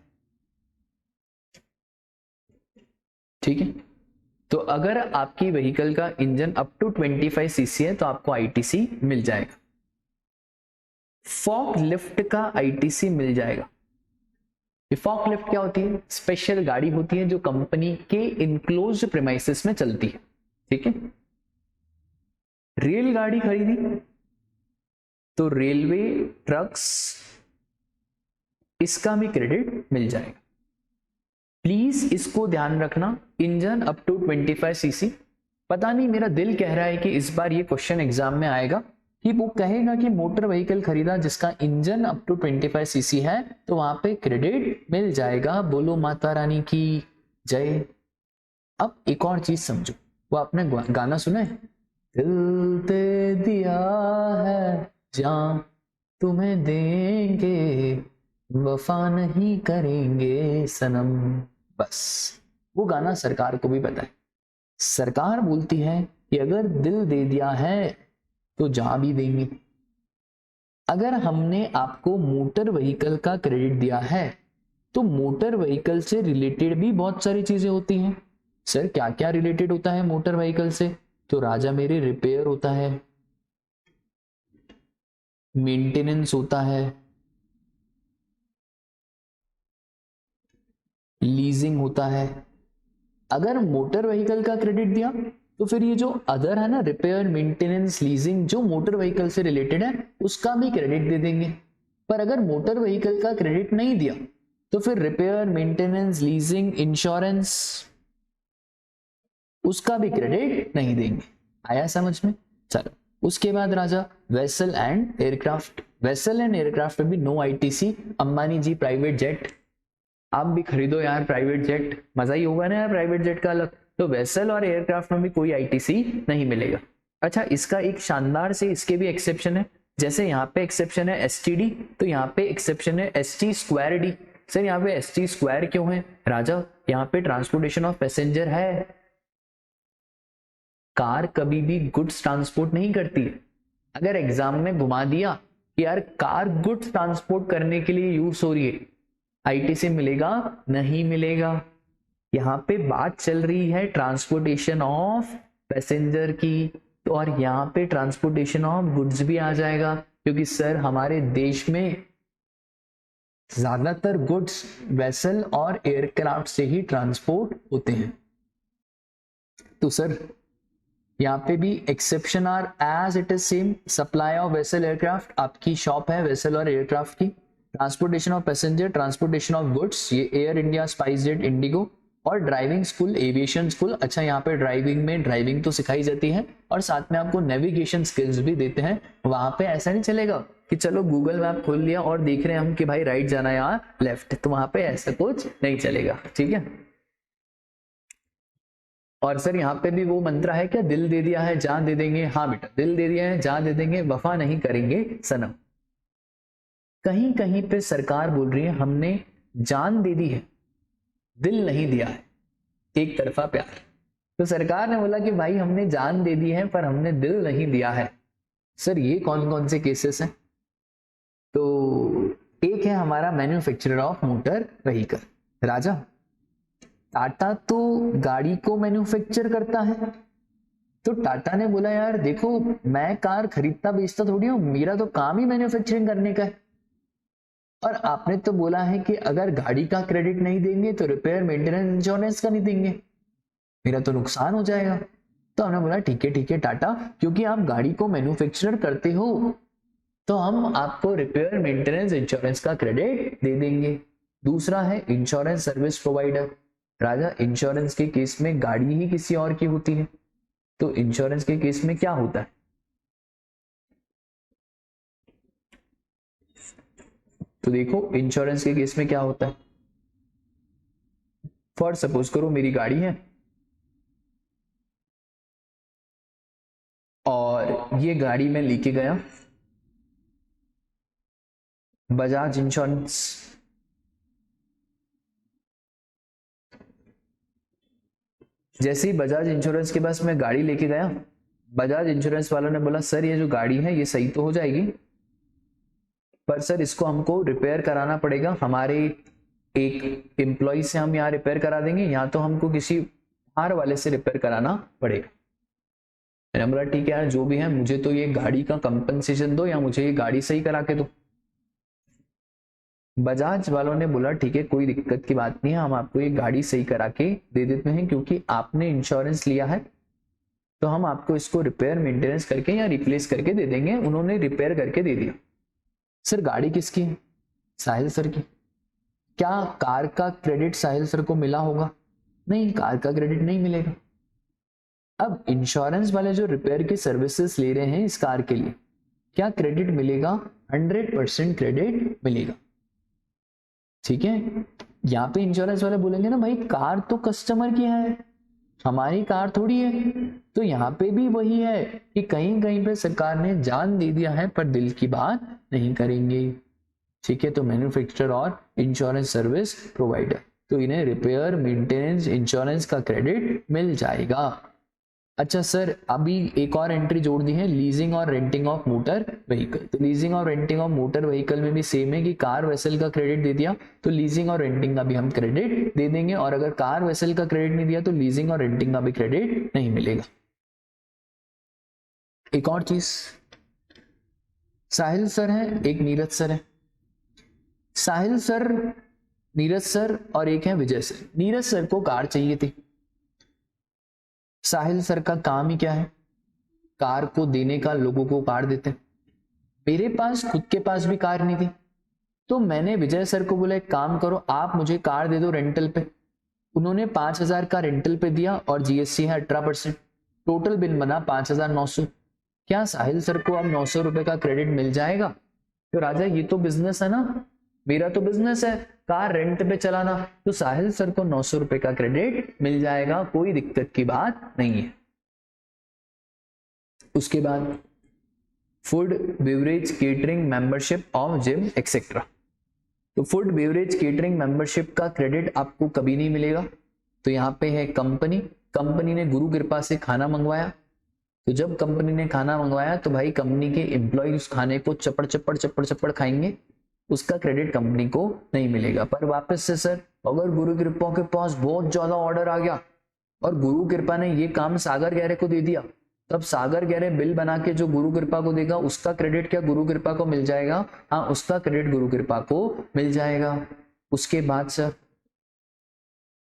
ठीक है, तो अगर आपकी व्हीकल का इंजन अप टू 25 सीसी है तो आपको आईटीसी मिल जाएगा। फॉक लिफ्ट का आईटीसी मिल जाएगा। फॉक लिफ्ट क्या होती है? स्पेशल गाड़ी होती है जो कंपनी के इनक्लोज प्रेमाइसेस में चलती है। ठीक है, रेलगाड़ी खरीदी तो रेलवे ट्रक्स, इसका भी क्रेडिट मिल जाएगा। प्लीज इसको ध्यान रखना, इंजन अप टू 25 सीसी। पता नहीं मेरा दिल कह रहा है कि इस बार ये क्वेश्चन एग्जाम में आएगा कि वो कहेगा कि मोटर व्हीकल खरीदा जिसका इंजन अप टू 25 सीसी है तो वहां पे क्रेडिट मिल जाएगा। बोलो माता रानी की जय। अब एक और चीज समझो, वो आपने गाना सुना है, दिल दे दिया है जान तुम्हें देंगे, वफा नहीं करेंगे सनम। बस वो गाना सरकार को भी पता है। सरकार बोलती है कि अगर दिल दे दिया है तो जा भी देंगे। अगर हमने आपको मोटर व्हीकल का क्रेडिट दिया है तो मोटर व्हीकल से रिलेटेड भी बहुत सारी चीजें होती हैं। सर क्या क्या रिलेटेड होता है मोटर व्हीकल से? तो राजा मेरे रिपेयर होता है, मेंटेनेंस होता है, लीजिंग होता है। अगर मोटर व्हीकल का क्रेडिट दिया तो फिर ये जो अदर है ना, रिपेयर, मेंटेनेंस, लीजिंग, जो मोटर व्हीकल से रिलेटेड है उसका भी क्रेडिट दे देंगे। पर अगर मोटर व्हीकल का क्रेडिट नहीं दिया तो फिर रिपेयर, मेंटेनेंस, लीजिंग, इंश्योरेंस, उसका भी क्रेडिट नहीं देंगे। आया समझ में? चलो उसके बाद राजा vessel and aircraft. Vessel and aircraft में भी no ITC. Ambani ji private jet, आप भी खरीदो यार प्राइवेट जेट, मजा ही होगा ना यार प्राइवेट जेट का अलग। तो वेसल और एयरक्राफ्ट में भी कोई आईटीसी नहीं मिलेगा। अच्छा, इसका एक शानदार से इसके भी एक्सेप्शन है। जैसे यहाँ पे एक्सेप्शन है एसटीडी, तो यहाँ पे एक्सेप्शन है एसटी स्क्वायर डी। सर यहाँ पे एसटी स्क्वायर क्यों है राजा? यहाँ पे ट्रांसपोर्टेशन ऑफ पैसेंजर है। कार कभी भी गुड्स ट्रांसपोर्ट नहीं करती है। अगर एग्जाम में घुमा दिया कि यार कार गुड्स ट्रांसपोर्ट करने के लिए यूज हो रही है, आईटीसी मिलेगा? नहीं मिलेगा। यहाँ पे बात चल रही है ट्रांसपोर्टेशन ऑफ पैसेंजर की, तो और यहाँ पे ट्रांसपोर्टेशन ऑफ गुड्स भी आ जाएगा, क्योंकि सर हमारे देश में ज्यादातर गुड्स वेसल और एयरक्राफ्ट से ही ट्रांसपोर्ट होते हैं। तो सर यहाँ पे भी exception are as it is same. Supply of vessel aircraft, आपकी शॉप है वेसल और एयरक्राफ्ट की। Transportation of passenger, transportation of goods, ये एयर इंडिया, स्पाइस जेट, इंडिगो। और ड्राइविंग स्कूल, एविएशन स्कूल। अच्छा, यहाँ पे ड्राइविंग में ड्राइविंग तो सिखाई जाती है और साथ में आपको नेविगेशन स्किल्स भी देते हैं। वहां पे ऐसा नहीं चलेगा कि चलो गूगल मैप खोल लिया और देख रहे हैं हम कि भाई राइट जाना है यहाँ लेफ्ट, तो वहां पे ऐसा कुछ नहीं चलेगा, ठीक है। और सर यहाँ पे भी वो मंत्र है क्या, दिल दे दिया है जान दे देंगे। हाँ बेटा, दिल दे दिया है जान दे देंगे, वफा नहीं करेंगे सनम। कहीं कहीं पे सरकार बोल रही है हमने जान दे दी है, दिल नहीं दिया है, एक तरफा प्यार। तो सरकार ने बोला कि भाई हमने जान दे दी है पर हमने दिल नहीं दिया है। सर ये कौन कौन से केसेस हैं? तो एक है हमारा मैन्युफैक्चरर ऑफ मोटर व्हीकल। राजा, टाटा तो गाड़ी को मैन्युफैक्चर करता है, तो टाटा ने बोला यार देखो मैं कार खरीदता बेचता थोड़ी हूं, मेरा तो काम ही मैन्युफैक्चरिंग करने का है। और आपने तो बोला है कि अगर गाड़ी का क्रेडिट नहीं देंगे तो रिपेयर मेंटेनेंस इंश्योरेंस का नहीं देंगे, मेरा तो नुकसान हो जाएगा। तो हमने बोला ठीक है टाटा, क्योंकि आप गाड़ी को मैन्युफैक्चर करते हो तो हम आपको रिपेयर मेंटेनेंस इंश्योरेंस का क्रेडिट दे देंगे। दूसरा है इंश्योरेंस सर्विस प्रोवाइडर। राजा, इंश्योरेंस के केस में गाड़ी ही किसी और की होती है, तो इंश्योरेंस के केस में क्या होता है? तो देखो इंश्योरेंस के केस में क्या होता है। फॉर सपोज करो मेरी गाड़ी है और ये गाड़ी मैं लेके गया बजाज इंश्योरेंस, जैसे ही बजाज इंश्योरेंस के पास मैं गाड़ी लेके गया, बजाज इंश्योरेंस वालों ने बोला सर ये जो गाड़ी है ये सही तो हो जाएगी, पर सर इसको हमको रिपेयर कराना पड़ेगा, हमारे एक एम्प्लॉय से हम यहाँ रिपेयर करा देंगे, यहाँ तो हमको किसी बाहर वाले से रिपेयर कराना पड़ेगा। मैंने बोला ठीक है यार जो भी है, मुझे तो ये गाड़ी का कंपनसेशन दो या मुझे ये गाड़ी सही करा के दो। बजाज वालों ने बोला ठीक है कोई दिक्कत की बात नहीं है, हम आपको ये गाड़ी सही करा के दे देते हैं, क्योंकि आपने इंश्योरेंस लिया है तो हम आपको इसको रिपेयर मेंटेनेंस करके या रिप्लेस करके दे देंगे। उन्होंने रिपेयर करके दे दिया। सर गाड़ी किसकी है? साहिल सर की। क्या कार का क्रेडिट साहिल सर को मिला होगा? नहीं, कार का क्रेडिट नहीं मिलेगा। अब इंश्योरेंस वाले जो रिपेयर की सर्विसेज ले रहे हैं इस कार के लिए, क्या क्रेडिट मिलेगा? 100% क्रेडिट मिलेगा, ठीक है। यहाँ पे इंश्योरेंस वाले बोलेंगे ना भाई कार तो कस्टमर की है, हमारी कार थोड़ी है। तो यहाँ पे भी वही है कि कहीं कहीं पे सरकार ने जान दे दिया है पर दिल की बात नहीं करेंगे, ठीक है। तो मैन्युफैक्चरर और इंश्योरेंस सर्विस प्रोवाइडर, तो इन्हें रिपेयर मेंटेनेंस इंश्योरेंस का क्रेडिट मिल जाएगा। अच्छा सर, अभी एक और एंट्री जोड़ दी है, लीजिंग और रेंटिंग ऑफ मोटर व्हीकल। तो लीजिंग और रेंटिंग ऑफ मोटर व्हीकल में भी सेम है कि कार वेसल का क्रेडिट दे दिया तो लीजिंग और रेंटिंग का भी हम क्रेडिट दे देंगे, और अगर कार वेसल का क्रेडिट नहीं दिया तो लीजिंग और रेंटिंग का भी क्रेडिट नहीं मिलेगा। एक और चीज, साहिल सर है, एक नीरज सर है। साहिल सर, नीरज सर और एक है विजय सर। नीरज सर को कार चाहिए थी, साहिल सर का काम ही क्या है? कार को देने का, लोगों को कार देते। मेरे पास खुद के पास भी कार नहीं थी, तो मैंने विजय सर को बोला एक काम करो आप मुझे कार दे दो रेंटल पे। उन्होंने 5,000 का रेंटल पे दिया और जीएसटी है 18%, टोटल बिल बना 5,900। क्या साहिल सर को अब 900 रुपए का क्रेडिट मिल जाएगा? तो राजा ये तो बिजनेस है ना, मेरा तो बिजनेस है कार रेंट पे चलाना, तो साहिल सर को 900 रुपए का क्रेडिट मिल जाएगा, कोई दिक्कत की बात नहीं है। उसके बाद food beverage catering membership of gym etcetera. तो फूड बेवरेज केटरिंग मेंबरशिप का क्रेडिट आपको कभी नहीं मिलेगा। तो यहाँ पे है कंपनी ने गुरु कृपा से खाना मंगवाया, तो जब कंपनी ने खाना मंगवाया तो भाई कंपनी के एम्प्लॉय उस खाने को चपड़ चपड़ खाएंगे, उसका क्रेडिट कंपनी को नहीं मिलेगा। पर वापस से सर अगर गुरु कृपा के पास बहुत ज्यादा ऑर्डर आ गया और गुरु कृपा ने ये काम सागर गहरे को दे दिया, तब सागर गहरे बिल बना के जो गुरु कृपा को देगा उसका क्रेडिट क्या गुरु कृपा को मिल जाएगा? हाँ, उसका क्रेडिट गुरु कृपा को मिल जाएगा। उसके बाद सर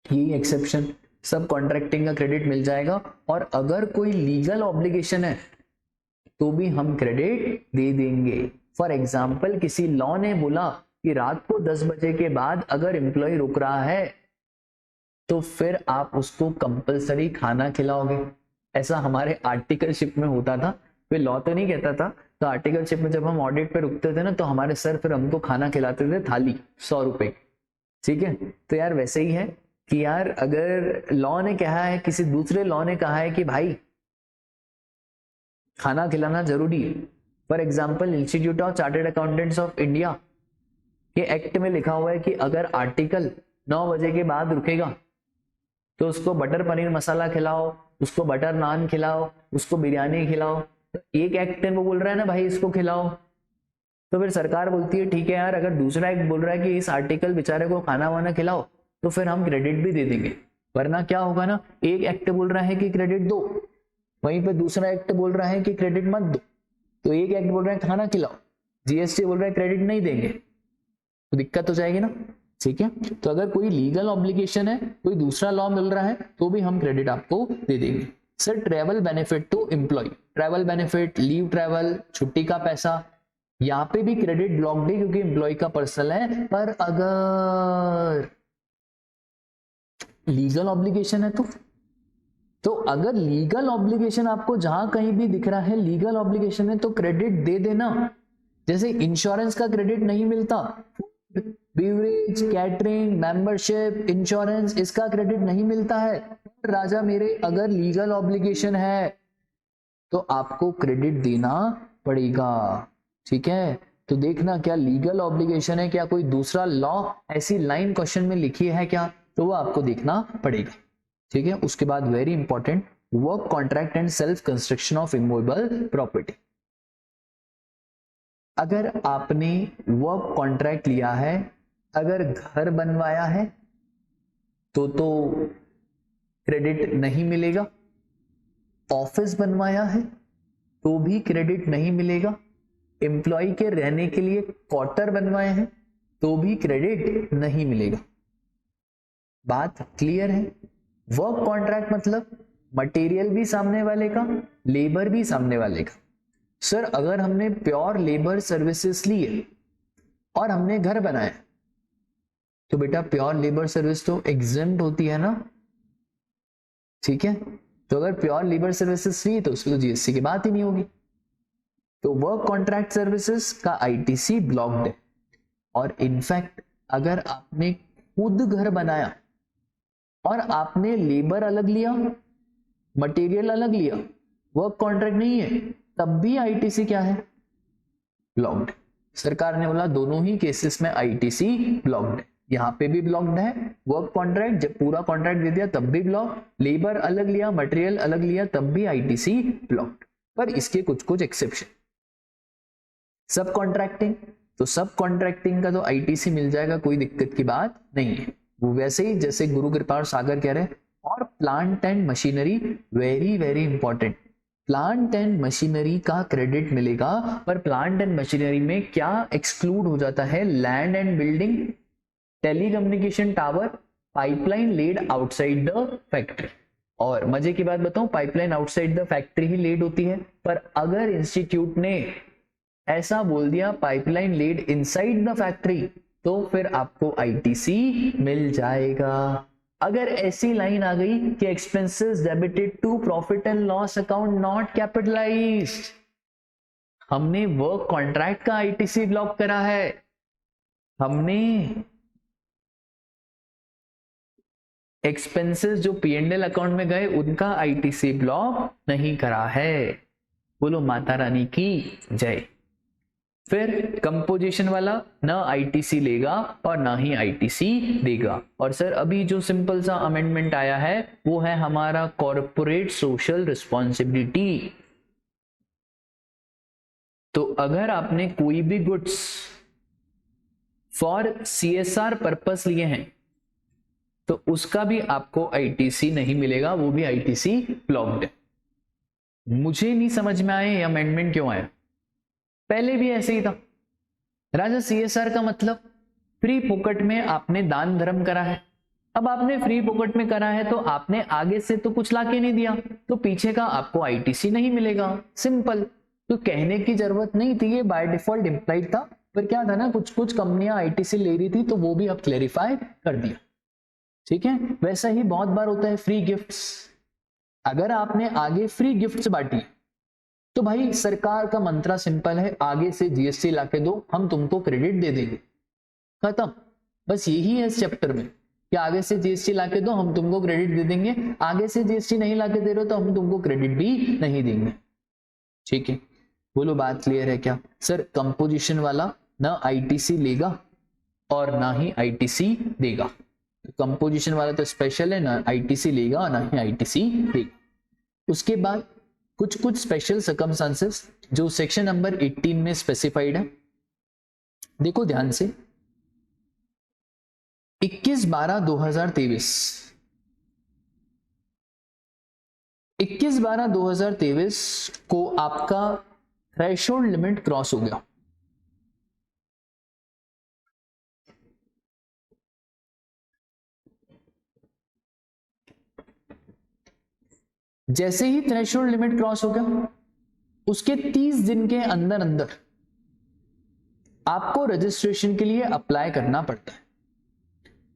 ये एक्सेप्शन, सब कॉन्ट्रैक्टिंग का क्रेडिट मिल जाएगा, और अगर कोई लीगल ऑब्लिगेशन है तो भी हम क्रेडिट दे देंगे। फॉर एग्जाम्पल किसी लॉ ने बोला कि रात को 10 बजे के बाद अगर एम्प्लॉय रुक रहा है तो फिर आप उसको कंपलसरी खाना खिलाओगे, ऐसा हमारे आर्टिकलशिप में होता था। फिर लॉ तो नहीं कहता था, तो आर्टिकलशिप में जब हम ऑडिट पे रुकते थे ना तो हमारे सर फिर हमको खाना खिलाते थे, थाली 100 रुपए, ठीक है। तो यार वैसे ही है कि यार अगर लॉ ने कहा है, किसी दूसरे लॉ ने कहा है कि भाई खाना खिलाना जरूरी है, for example institute of chartered accountants of India के एक्ट में लिखा हुआ है कि अगर आर्टिकल 9 बजे के बाद रुकेगा तो उसको बटर पनीर मसाला खिलाओ, उसको बटर नान खिलाओ, उसको बिरयानी खिलाओ। तो एक एक्ट वो बोल रहा है ना भाई इसको खिलाओ, तो फिर सरकार बोलती है ठीक है यार, अगर दूसरा एक्ट बोल रहा है कि इस आर्टिकल बेचारे को खाना वाना खिलाओ तो फिर हम क्रेडिट भी दे देंगे। वरना क्या होगा ना, एक एक्ट बोल रहा है कि क्रेडिट दो, वहीं पे दूसरा एक्ट बोल रहा है कि क्रेडिट मत दो। तो एक एक्ट बोल रहा है खाना खिलाओ, जीएसटी बोल रहा है क्रेडिट नहीं देंगे, तो दिक्कत हो जाएगी ना, ठीक है। तो अगर कोई लीगल ऑब्लिगेशन है, कोई दूसरा लॉ मिल रहा है, तो भी हम क्रेडिट आपको दे देंगे। Sir travel benefit to employ, travel benefit, leave travel, छुट्टी का पैसा, यहाँ पे भी क्रेडिट ब्लॉक्ड है क्योंकि एम्प्लॉय का पर्सनल है। पर अगर लीगल ऑब्लिगेशन है तो अगर लीगल ऑब्लिगेशन आपको जहां कहीं भी दिख रहा है लीगल ऑब्लिगेशन है तो क्रेडिट दे देना। जैसे इंश्योरेंस का क्रेडिट नहीं मिलता, बीवरेज, कैटरिंग, मेंबरशिप, इंश्योरेंस, इसका क्रेडिट नहीं मिलता है। राजा मेरे अगर लीगल ऑब्लिगेशन है तो आपको क्रेडिट देना पड़ेगा, ठीक है। तो देखना क्या लीगल ऑब्लिगेशन है, क्या कोई दूसरा लॉ ऐसी लाइन क्वेश्चन में लिखी है क्या, तो वो आपको देखना पड़ेगा, ठीक है। उसके बाद very important, work contract and self construction of immovable property. अगर आपने वर्क कॉन्ट्रैक्ट लिया है, अगर घर बनवाया है तो क्रेडिट नहीं मिलेगा, ऑफिस बनवाया है तो भी क्रेडिट नहीं मिलेगा, एम्प्लॉय के रहने के लिए क्वार्टर बनवाए हैं तो भी क्रेडिट नहीं मिलेगा। बात क्लियर है? वर्क कॉन्ट्रैक्ट मतलब मटेरियल भी सामने वाले का, लेबर भी सामने वाले का। सर अगर हमने प्योर लेबर सर्विसेज ली है और हमने घर बनाया तो बेटा प्योर लेबर सर्विस तो एग्जेम्प्ट होती है ना, ठीक है। तो अगर प्योर लेबर सर्विसेज ली तो उसमें तो जीएसटी की बात ही नहीं होगी। तो वर्क कॉन्ट्रैक्ट सर्विसेज का आईटीसी ब्लॉक्ड है। और इनफैक्ट अगर आपने खुद घर बनाया और आपने लेबर अलग लिया, मटेरियल अलग लिया, वर्क कॉन्ट्रैक्ट नहीं है, तब भी आईटीसी क्या है? ब्लॉक्ड। सरकार ने बोला दोनों ही केसेस में आईटीसी ब्लॉक्ड है। यहां पे भी ब्लॉक्ड है वर्क कॉन्ट्रैक्ट, जब पूरा कॉन्ट्रैक्ट दे दिया तब भी ब्लॉक, लेबर अलग लिया, मटेरियल अलग लिया, तब भी आईटीसी ब्लॉक्ड। पर इसके कुछ कुछ एक्सेप्शन। सब कॉन्ट्रैक्टिंग, तो सब कॉन्ट्रैक्टिंग का तो आईटीसी मिल जाएगा, कोई दिक्कत की बात नहीं है। वो वैसे ही जैसे गुरु कृपा और सागर कह रहे हैं। और plant and machinery, very very important, plant and machinery का क्रेडिट मिलेगा। पर प्लांट एंड मशीनरी में क्या एक्सक्लूड हो जाता है? Land and building, telecommunication tower, pipeline laid outside the factory. और मजे की बात बताऊं, पाइपलाइन आउटसाइड द फैक्ट्री ही लेड होती है। पर अगर इंस्टीट्यूट ने ऐसा बोल दिया pipeline laid inside the factory, तो फिर आपको आईटीसी मिल जाएगा। अगर ऐसी लाइन आ गई कि expenses debited to profit and loss account not capitalised, हमने वर्क कॉन्ट्रैक्ट का आईटीसी ब्लॉक करा है, हमने एक्सपेंसेस जो पीएनएल अकाउंट में गए उनका आईटीसी ब्लॉक नहीं करा है। बोलो माता रानी की जय। फिर कंपोजिशन वाला ना आईटीसी लेगा और ना ही आईटीसी देगा। और सर अभी जो सिंपल सा अमेंडमेंट आया है वो है हमारा कॉर्पोरेट सोशल रिस्पॉन्सिबिलिटी। तो अगर आपने कोई भी गुड्स फॉर सीएसआर पर्पस लिए हैं तो उसका भी आपको आईटीसी नहीं मिलेगा, वो भी आईटीसी ब्लॉक्ड है। मुझे नहीं समझ में आया ये अमेंडमेंट क्यों आया, पहले भी ऐसे ही था राजा। सीएसआर का मतलब फ्री पॉकेट में आपने दान धर्म करा है। अब आपने फ्री पॉकेट में करा है तो आपने आगे से तो कुछ लाके नहीं दिया, तो पीछे का आपको आईटीसी नहीं मिलेगा, सिंपल। तो कहने की जरूरत नहीं थी, ये बाय डिफॉल्ट इंप्लाइड था। पर क्या था ना, कुछ कुछ कंपनियां आईटीसी ले रही थी तो वो भी अब क्लेरिफाई कर दिया, ठीक है। वैसा ही बहुत बार होता है फ्री गिफ्ट्स। अगर आपने आगे फ्री गिफ्ट्स बांटी तो भाई सरकार का मंत्रा सिंपल है, आगे से जीएसटी लाके दो, हम तुमको क्रेडिट दे देंगे, खत्म। बस यही है इस चैप्टर में कि आगे से जीएसटी लाके दो, हम तुमको क्रेडिट दे देंगे। आगे से जीएसटी नहीं लाके दे रहे हो तो हम तुमको क्रेडिट भी नहीं देंगे, ठीक है। बोलो बात क्लियर है क्या। सर कंपोजिशन वाला ना आईटीसी लेगा और ना ही आईटीसी देगा। कंपोजिशन वाला तो स्पेशल है, ना आईटीसी लेगा और ना ही आईटीसी देगा। उसके बाद कुछ कुछ स्पेशल सर्कमस्टांसेस जो सेक्शन नंबर 18 में स्पेसिफाइड है, देखो ध्यान से। 21/12/2023 21/12/2023 को आपका थ्रेशोल्ड लिमिट क्रॉस हो गया। जैसे ही थ्रेशोल्ड लिमिट क्रॉस हो गया उसके 30 दिन के अंदर अंदर आपको रजिस्ट्रेशन के लिए अप्लाई करना पड़ता है।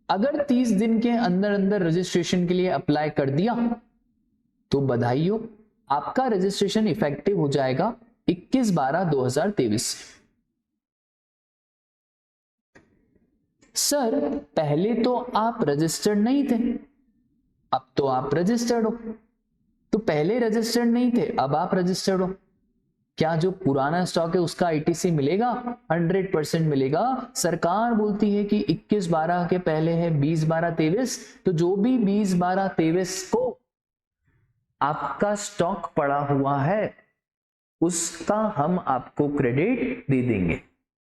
अगर 30 दिन के अंदर अंदर रजिस्ट्रेशन के लिए अप्लाई कर दिया तो बधाई हो, आपका रजिस्ट्रेशन इफेक्टिव हो जाएगा 21/12/2023 से। सर पहले तो आप रजिस्टर्ड नहीं थे, अब तो आप रजिस्टर्ड हो। तो पहले रजिस्टर्ड नहीं थे, अब आप रजिस्टर्ड हो, क्या जो पुराना स्टॉक है उसका आईटीसी मिलेगा? 100% मिलेगा। सरकार बोलती है कि 21/12 के पहले है 20/12/23, तो जो भी 20/12/23 को आपका स्टॉक पड़ा हुआ है उसका हम आपको क्रेडिट दे देंगे,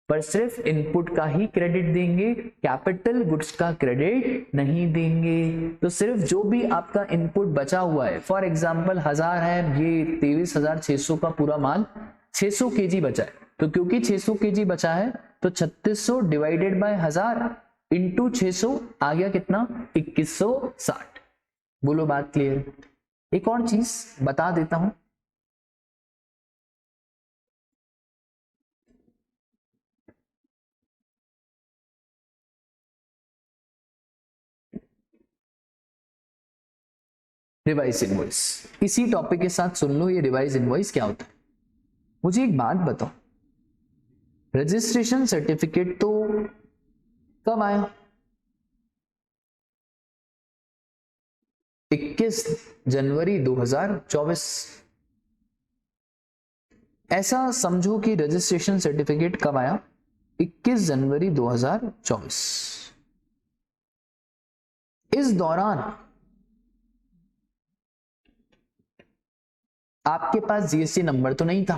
पर सिर्फ इनपुट का ही क्रेडिट देंगे, कैपिटल गुड्स का क्रेडिट नहीं देंगे। तो सिर्फ जो भी आपका इनपुट बचा हुआ है, फॉर एग्जांपल 1000 है, ये 23,600 का पूरा माल 600 केजी बचा है, तो क्योंकि 600 केजी बचा है तो 3600 डिवाइडेड बाय 1000 इंटू 600 आ गया कितना? 2160। बोलो बात क्लियर। एक और चीज बता देता हूं, रिवाइज इनवॉइस। इसी टॉपिक के साथ सुन लो ये रिवाइज इनवॉइस क्या होता है। मुझे एक बात बताओ, रजिस्ट्रेशन सर्टिफिकेट तो कब आया? 21 जनवरी 2024। ऐसा समझो कि रजिस्ट्रेशन सर्टिफिकेट कब आया? 21 जनवरी 2024। इस दौरान आपके पास जीएसटी नंबर तो नहीं था,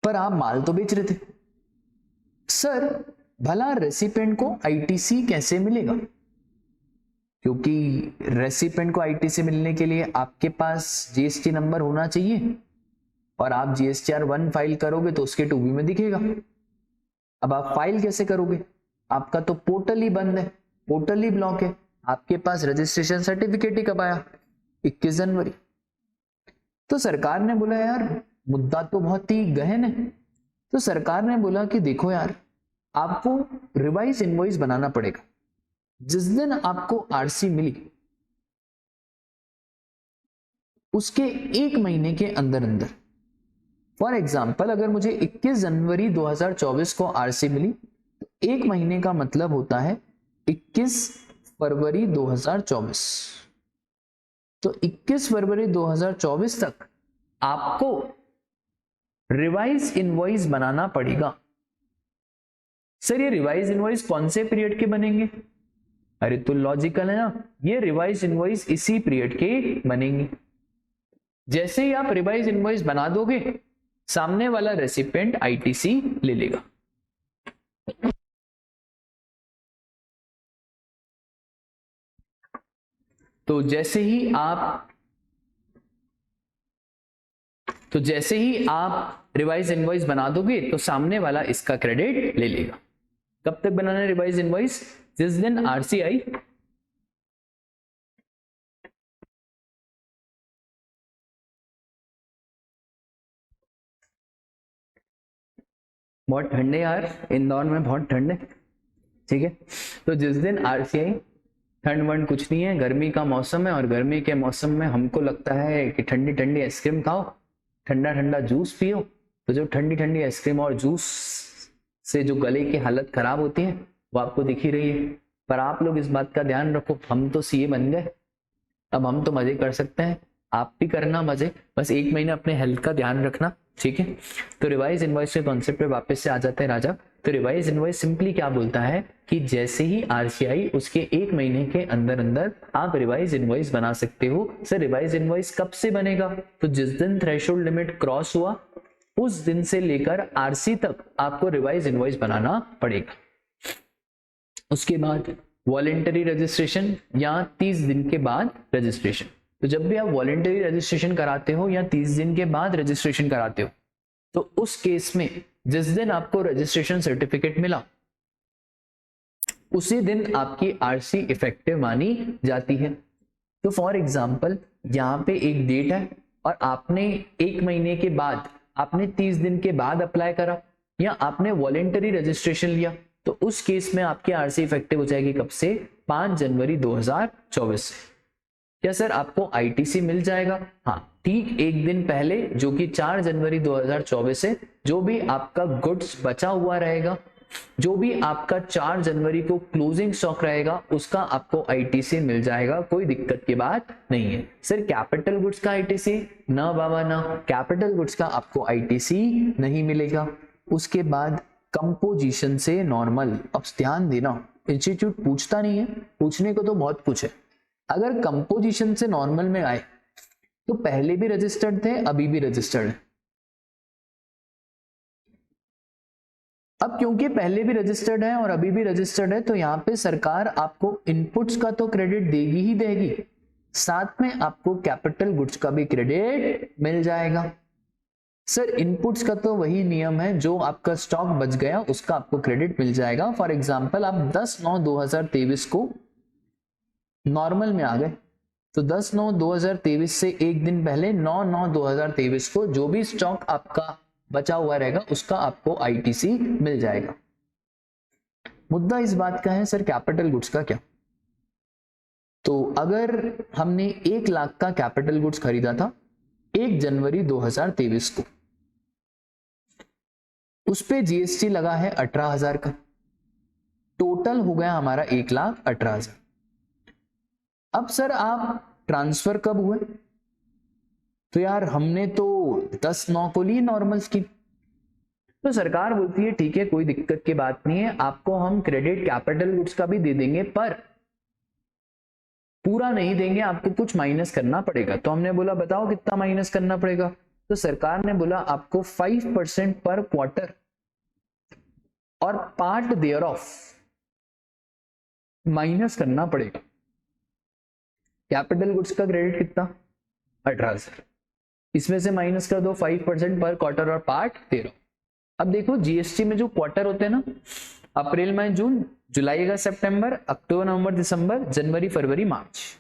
पर आप माल तो बेच रहे थे। सर भला रेसिपेंट को आईटीसी कैसे मिलेगा? क्योंकि रेसिपेंट को आईटीसी मिलने के लिए आपके पास जीएसटी नंबर होना चाहिए, और आप जीएसटीआर 1 फाइल करोगे तो उसके 2B में दिखेगा। अब आप फाइल कैसे करोगे? आपका तो पोर्टल ही बंद है, पोर्टल ही ब्लॉक है। आपके पास रजिस्ट्रेशन सर्टिफिकेट ही कब आया? 21 जनवरी। तो सरकार ने बोला यार मुद्दा तो बहुत ही गहन है, तो सरकार ने बोला कि देखो यार आपको रिवाइज इनवॉइस बनाना पड़ेगा। जिस दिन आपको आरसी मिली उसके एक महीने के अंदर अंदर। फॉर एग्जाम्पल अगर मुझे 21 जनवरी 2024 को आरसी मिली तो एक महीने का मतलब होता है 21 फरवरी 2024। तो 21 फरवरी 2024 तक आपको रिवाइज इनवॉइस बनाना पड़ेगा। सर ये रिवाइज इनवॉइस कौन से पीरियड के बनेंगे? अरे तो लॉजिकल है ना, ये रिवाइज इनवॉइस इसी पीरियड के बनेंगे। जैसे ही आप रिवाइज इनवॉइस बना दोगे सामने वाला रेसिपिएंट आईटीसी ले लेगा। तो जैसे ही आप रिवाइज इनवॉइस बना दोगे तो सामने वाला इसका क्रेडिट ले लेगा। कब तक बनाना है रिवाइज इनवॉइस? जिस दिन आरसी आई बहुत ठंडे यार, इंदौर में बहुत ठंड है, ठीक है। तो जिस दिन आरसी आई, ठंड वंड कुछ नहीं है, गर्मी का मौसम है और गर्मी के मौसम में हमको लगता है कि ठंडी ठंडी आइसक्रीम खाओ, ठंडा ठंडा जूस पियो। तो जो ठंडी ठंडी आइसक्रीम और जूस से जो गले की हालत खराब होती है वो आपको दिख ही रही है। पर आप लोग इस बात का ध्यान रखो, हम तो सीए बन गए, अब हम तो मजे कर सकते हैं, आप भी करना मजे, बस एक महीना अपने हेल्थ का ध्यान रखना, ठीक है। तो रिवाइज इनवॉइस के कॉन्सेप्ट पे वापस से आ जाते हैं राजा। तो रिवाइज इनवॉइस सिंपली क्या बोलता है कि जैसे ही आरसीआई उसके एक महीने के अंदर अंदर आप रिवाइज इनवॉइस बना सकते हो। सर रिवाइज इनवॉइस कब से बनेगा? तो जिस दिन थ्रेशोल्ड लिमिट क्रॉस हुआ उस दिन से लेकर आरसी तक आपको रिवाइज इनवॉइस बनाना पड़ेगा। उसके बाद वॉलेंटरी रजिस्ट्रेशन या 30 दिन के बाद रजिस्ट्रेशन। तो जब भी आप वॉलेंटरी रजिस्ट्रेशन कराते हो या 30 दिन के बाद रजिस्ट्रेशन कराते हो तो उस केस में जिस दिन आपको रजिस्ट्रेशन सर्टिफिकेट मिला उसी दिन आपकी आरसी इफेक्टिव मानी जाती है। तो फॉर एग्जांपल यहाँ पे एक डेट है और आपने एक महीने के बाद, आपने 30 दिन के बाद अप्लाई करा या आपने वॉलेंटरी रजिस्ट्रेशन लिया, तो उस केस में आपकी आरसी इफेक्टिव हो जाएगी कब से? 5 जनवरी 2024 से। क्या सर आपको आईटीसी मिल जाएगा? हाँ, ठीक एक दिन पहले जो कि 4 जनवरी 2024 से जो भी आपका गुड्स बचा हुआ रहेगा, जो भी आपका 4 जनवरी को क्लोजिंग स्टॉक रहेगा उसका आपको आईटीसी मिल जाएगा, कोई दिक्कत की बात नहीं है। सर कैपिटल गुड्स का आईटीसी? ना बाबा ना, कैपिटल गुड्स का आपको आईटीसी नहीं मिलेगा। उसके बाद कंपोजिशन से नॉर्मल। अब ध्यान देना, इंस्टीट्यूट पूछता नहीं है, पूछने को तो बहुत कुछ है। अगर कंपोजिशन से नॉर्मल में आए तो पहले भी रजिस्टर्ड थे, अभी भी रजिस्टर्ड है। अब क्योंकि पहले भी रजिस्टर्ड है और अभी भी रजिस्टर्ड है तो यहां पे सरकार आपको इनपुट्स का तो क्रेडिट देगी ही देगी, साथ में आपको कैपिटल गुड्स का भी क्रेडिट मिल जाएगा। सर इनपुट्स का तो वही नियम है, जो आपका स्टॉक बच गया उसका आपको क्रेडिट मिल जाएगा। फॉर एग्जांपल आप 10/9/2023 को नॉर्मल में आ गए तो 10/9/2023 से एक दिन पहले 9/9/2023 को जो भी स्टॉक आपका बचा हुआ रहेगा उसका आपको आईटीसी मिल जाएगा। मुद्दा इस बात का है सर कैपिटल गुड्स का क्या? तो अगर हमने 1 लाख का कैपिटल गुड्स खरीदा था 1 जनवरी 2023 को, उस पे जीएसटी लगा है 18,000 का, टोटल हो गया हमारा 1,18,000। अब सर आप ट्रांसफर कब हुए? तो यार हमने तो 10/9 को ली नॉर्मल स्कीम। तो सरकार बोलती है ठीक है कोई दिक्कत की बात नहीं है, आपको हम क्रेडिट कैपिटल गुड्स का भी दे देंगे पर पूरा नहीं देंगे, आपको कुछ माइनस करना पड़ेगा। तो हमने बोला बताओ कितना माइनस करना पड़ेगा? तो सरकार ने बोला आपको 5% पर क्वार्टर और पार्ट देयर ऑफ माइनस करना पड़ेगा। कैपिटल गुड्स का क्रेडिट कितना? 18,000, इसमें से माइनस कर दो 5% पर क्वार्टर और पार्ट 13। अब देखो जीएसटी में जो क्वार्टर होते हैं ना, अप्रैल मई जून, जुलाई अगस्त सितंबर, अक्टूबर नवंबर दिसंबर, जनवरी फरवरी मार्च,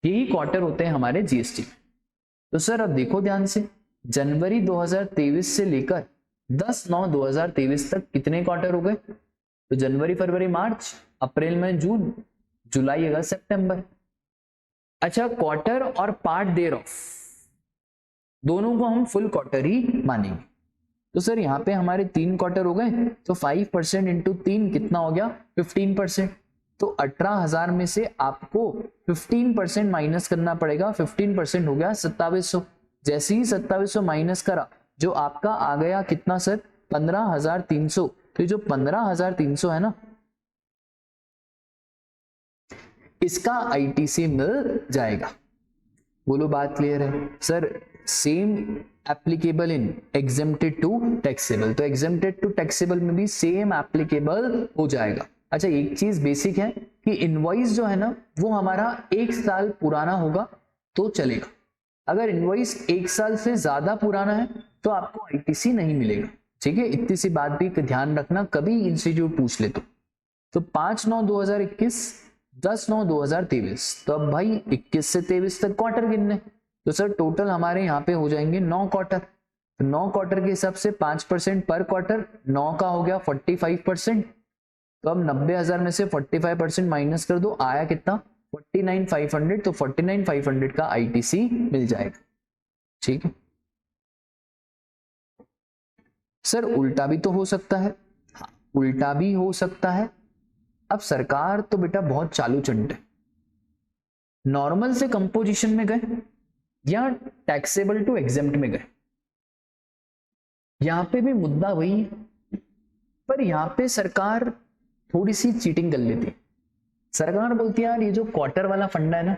यही क्वार्टर होते हैं हमारे जीएसटी में। तो सर अब देखो ध्यान से, जनवरी 2023 से लेकर 10/9/2023 तक कितने क्वार्टर हो गए? तो जनवरी फरवरी मार्च, अप्रैल मई जून, जुलाई अगस्त सितंबर। अच्छा, क्वार्टर और पार्ट देयर ऑफ दोनों को हम फुल क्वार्टर ही मानेंगे। तो सर यहाँ पे हमारे 3 क्वार्टर हो गए, तो 5% इंटू 3 कितना हो गया 15%। तो 18,000 में से आपको 15% माइनस करना पड़ेगा। 15% हो गया 2700। जैसे ही 2700 माइनस करा, जो आपका आ गया कितना सर 15,300। तो जो 15,300 है ना, इसका आईटीसी मिल जाएगा। बोलो बात क्लियर है sir? Same applicable in exempted to taxable, तो एग्जेम्प्टेड टू टैक्सेबल में भी सेम एप्लीकेबल हो जाएगा। अच्छा, एक चीज बेसिक है कि इनवॉइस जो है ना वो हमारा 1 साल पुराना होगा तो चलेगा। अगर इनवॉइस 1 साल से ज्यादा पुराना है तो आपको आईटीसी नहीं मिलेगा। ठीक है, इतनी सी बात भी ध्यान रखना, कभी इंस्टीट्यूट पूछ ले तो 5/9/2021, 10/9/2023। तो अब भाई 21 से 23 तक क्वार्टर गिनने, तो सर टोटल हमारे यहाँ पे हो जाएंगे 9 क्वार्टर। तो 9 क्वार्टर के हिसाब से 5% पर क्वार्टर, 9 का हो गया 45%। तो अब 90,000 में से 45% माइनस कर दो, आया कितना 49,500। तो 49,500 का आईटीसी मिल जाएगा। ठीक है सर, उल्टा भी तो हो सकता है। हाँ, उल्टा भी हो सकता है। अब सरकार तो बेटा बहुत चालू चंट है, नॉर्मल से कंपोजिशन में गए या टैक्सेबल टू एग्जेम्प्ट में गए, यहां पे भी मुद्दा वही है। पर यहां पे सरकार थोड़ी सी चीटिंग कर लेती है। सरकार बोलती है यार ये जो क्वार्टर वाला फंडा है ना,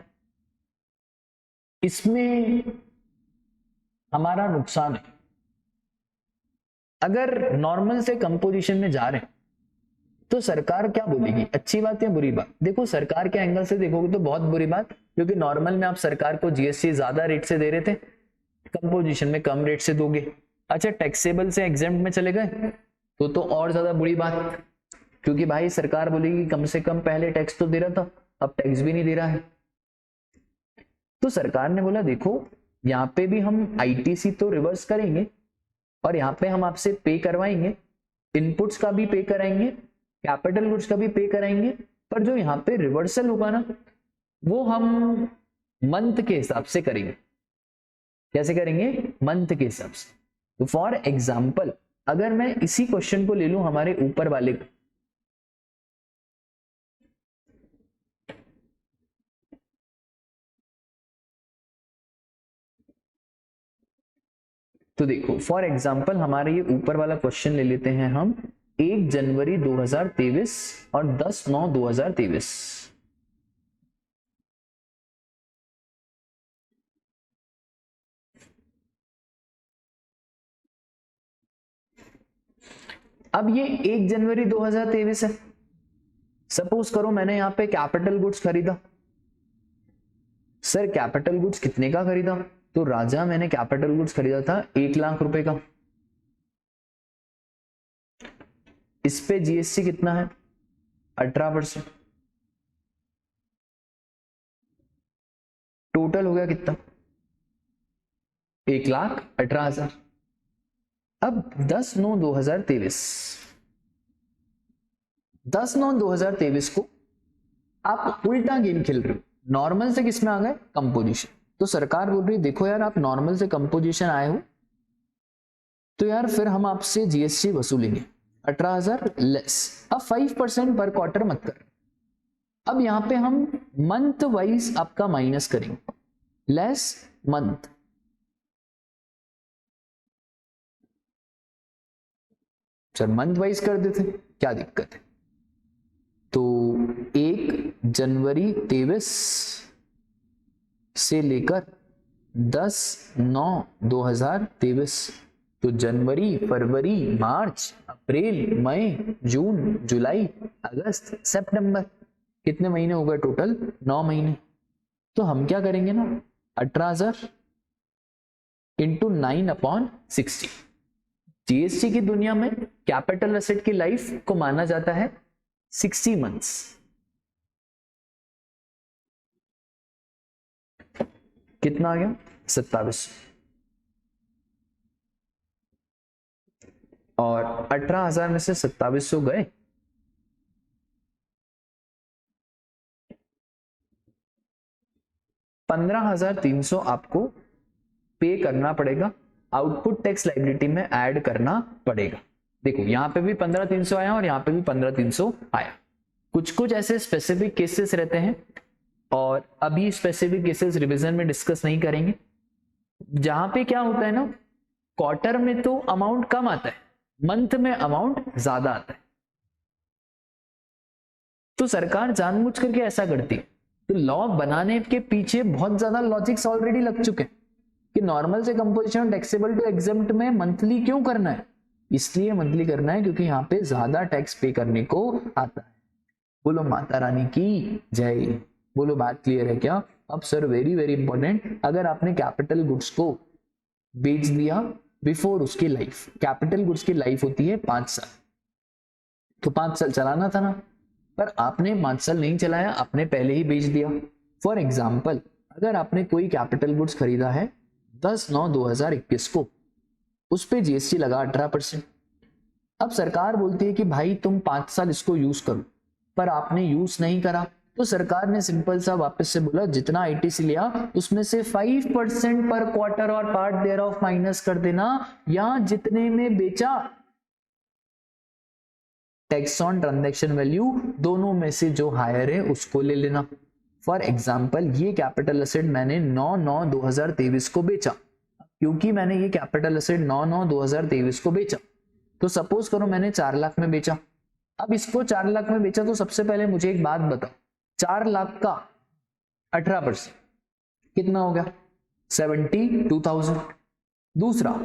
इसमें हमारा नुकसान है। अगर नॉर्मल से कंपोजिशन में जा रहे हैं तो सरकार क्या बोलेगी, अच्छी बात या बुरी बात? देखो, सरकार के एंगल से देखोगे तो बहुत बुरी बात, क्योंकि नॉर्मल में आप सरकार को जीएसटी ज्यादा रेट से दे रहे थे, कंपोजिशन में कम रेट से दोगे। अच्छा, टैक्सेबल से एग्जेम्प्ट में चले गए तो और ज्यादा बुरी बात, क्योंकि भाई सरकार बोलेगी कम से कम पहले टैक्स तो दे रहा था, अब टैक्स भी नहीं दे रहा है। तो सरकार ने बोला देखो, यहाँ पे भी हम आईटीसी तो रिवर्स करेंगे और यहाँ पे हम आपसे पे करवाएंगे, इनपुट्स का भी पे कराएंगे, कैपिटल गुड्स का भी पे कराएंगे, पर जो यहाँ पे रिवर्सल होगा ना वो हम मंथ के हिसाब से करेंगे। कैसे करेंगे? मंथ के हिसाब से। तो फॉर एग्जाम्पल अगर मैं इसी क्वेश्चन को ले लूं हमारे ऊपर वाले को, तो देखो फॉर एग्जाम्पल हमारे ये ऊपर वाला क्वेश्चन ले लेते हैं हम, 1 जनवरी 2023 और 10/9/2023। अब ये 1 जनवरी 2023 है। सपोज करो मैंने यहां पे कैपिटल गुड्स खरीदा। सर कैपिटल गुड्स कितने का खरीदा? तो राजा मैंने कैपिटल गुड्स खरीदा था 1 लाख रुपए का। इस पे जीएसटी कितना है? 18%। टोटल हो गया कितना? 1,18,000। अब 10/9/2023, 10/9/2023 को आप उल्टा गेम खेल रहे हो। नॉर्मल से किस में आ गए? कंपोजिशन। तो सरकार बोल रही है देखो यार, आप नॉर्मल से कंपोजिशन आए हो तो यार फिर हम आपसे जीएसटी वसूलेंगे 18,000 लेस। अब 5% पर क्वार्टर मत कर। अब यहां पे हम मंथ वाइज आपका माइनस करेंगे, less month. Sir month wise कर देते, क्या दिक्कत है? तो 1 जनवरी 23 से लेकर 10/9/2023, तो जनवरी, फरवरी, मार्च, अप्रैल, मई, जून, जुलाई, अगस्त, सितंबर, कितने महीने हो गए टोटल? 9 महीने। तो हम क्या करेंगे ना, 18,000 इंटू 9/60। जीएसटी की दुनिया में कैपिटल एसेट की लाइफ को माना जाता है 60 मंथ्स। कितना आ गया? 27। और 18,000 में से 2700 गए, 15,300 आपको पे करना पड़ेगा, आउटपुट टैक्स लायबिलिटी में ऐड करना पड़ेगा। देखो यहाँ पे भी 15,300 आया और यहाँ पे भी 15,300 आया। कुछ कुछ ऐसे स्पेसिफिक केसेस रहते हैं और अभी स्पेसिफिक केसेस रिवीजन में डिस्कस नहीं करेंगे, जहां पे क्या होता है ना, क्वार्टर में तो अमाउंट कम आता है, मंथ में अमाउंट ज्यादा आता है। तो सरकार जानबूझ करके ऐसा करती है। तो लॉ बनाने के पीछे बहुत ज्यादा लॉजिक्स ऑलरेडी लग चुके हैं कि नॉर्मल से कंपोजिशन टैक्सेबल टू एग्जेम्प्ट में मंथली क्यों करना है। इसलिए मंथली करना है क्योंकि यहाँ पे ज्यादा टैक्स पे करने को आता है। बोलो माता रानी की जय। बोलो बात क्लियर है क्या? अब सर वेरी वेरी इंपॉर्टेंट, अगर आपने कैपिटल गुड्स को बेच दिया बिफोर उसकी लाइफ, कैपिटल गुड्स की लाइफ होती है 5 साल, तो 5 साल चलाना था ना, पर आपने 5 साल नहीं चलाया, आपने पहले ही बेच दिया। फॉर एग्जाम्पल, अगर आपने कोई कैपिटल गुड्स खरीदा है 10/9/2021 को, उस पे जीएसटी लगा 18%। अब सरकार बोलती है कि भाई तुम 5 साल इसको यूज करो, पर आपने यूज नहीं करा, तो सरकार ने सिंपल सा वापस से बोला जितना आईटीसी लिया उसमें से 5% पर क्वार्टर और पार्ट देयर ऑफ माइनस कर देना, या जितने में बेचा टैक्स ऑन ट्रांजैक्शन वैल्यू दोनों में से जो हायर है उसको ले लेना। फॉर एग्जाम्पल, ये कैपिटल एसेट मैंने 9/9/2023 को बेचा, क्योंकि मैंने ये कैपिटल एसेट 9/9/2023 को बेचा, तो सपोज करो मैंने 4 लाख में बेचा। अब इसको 4 लाख में बेचा, तो सबसे पहले मुझे एक बात बताओ, 4 लाख का 18% कितना हो गया? 72,000। दूसरा,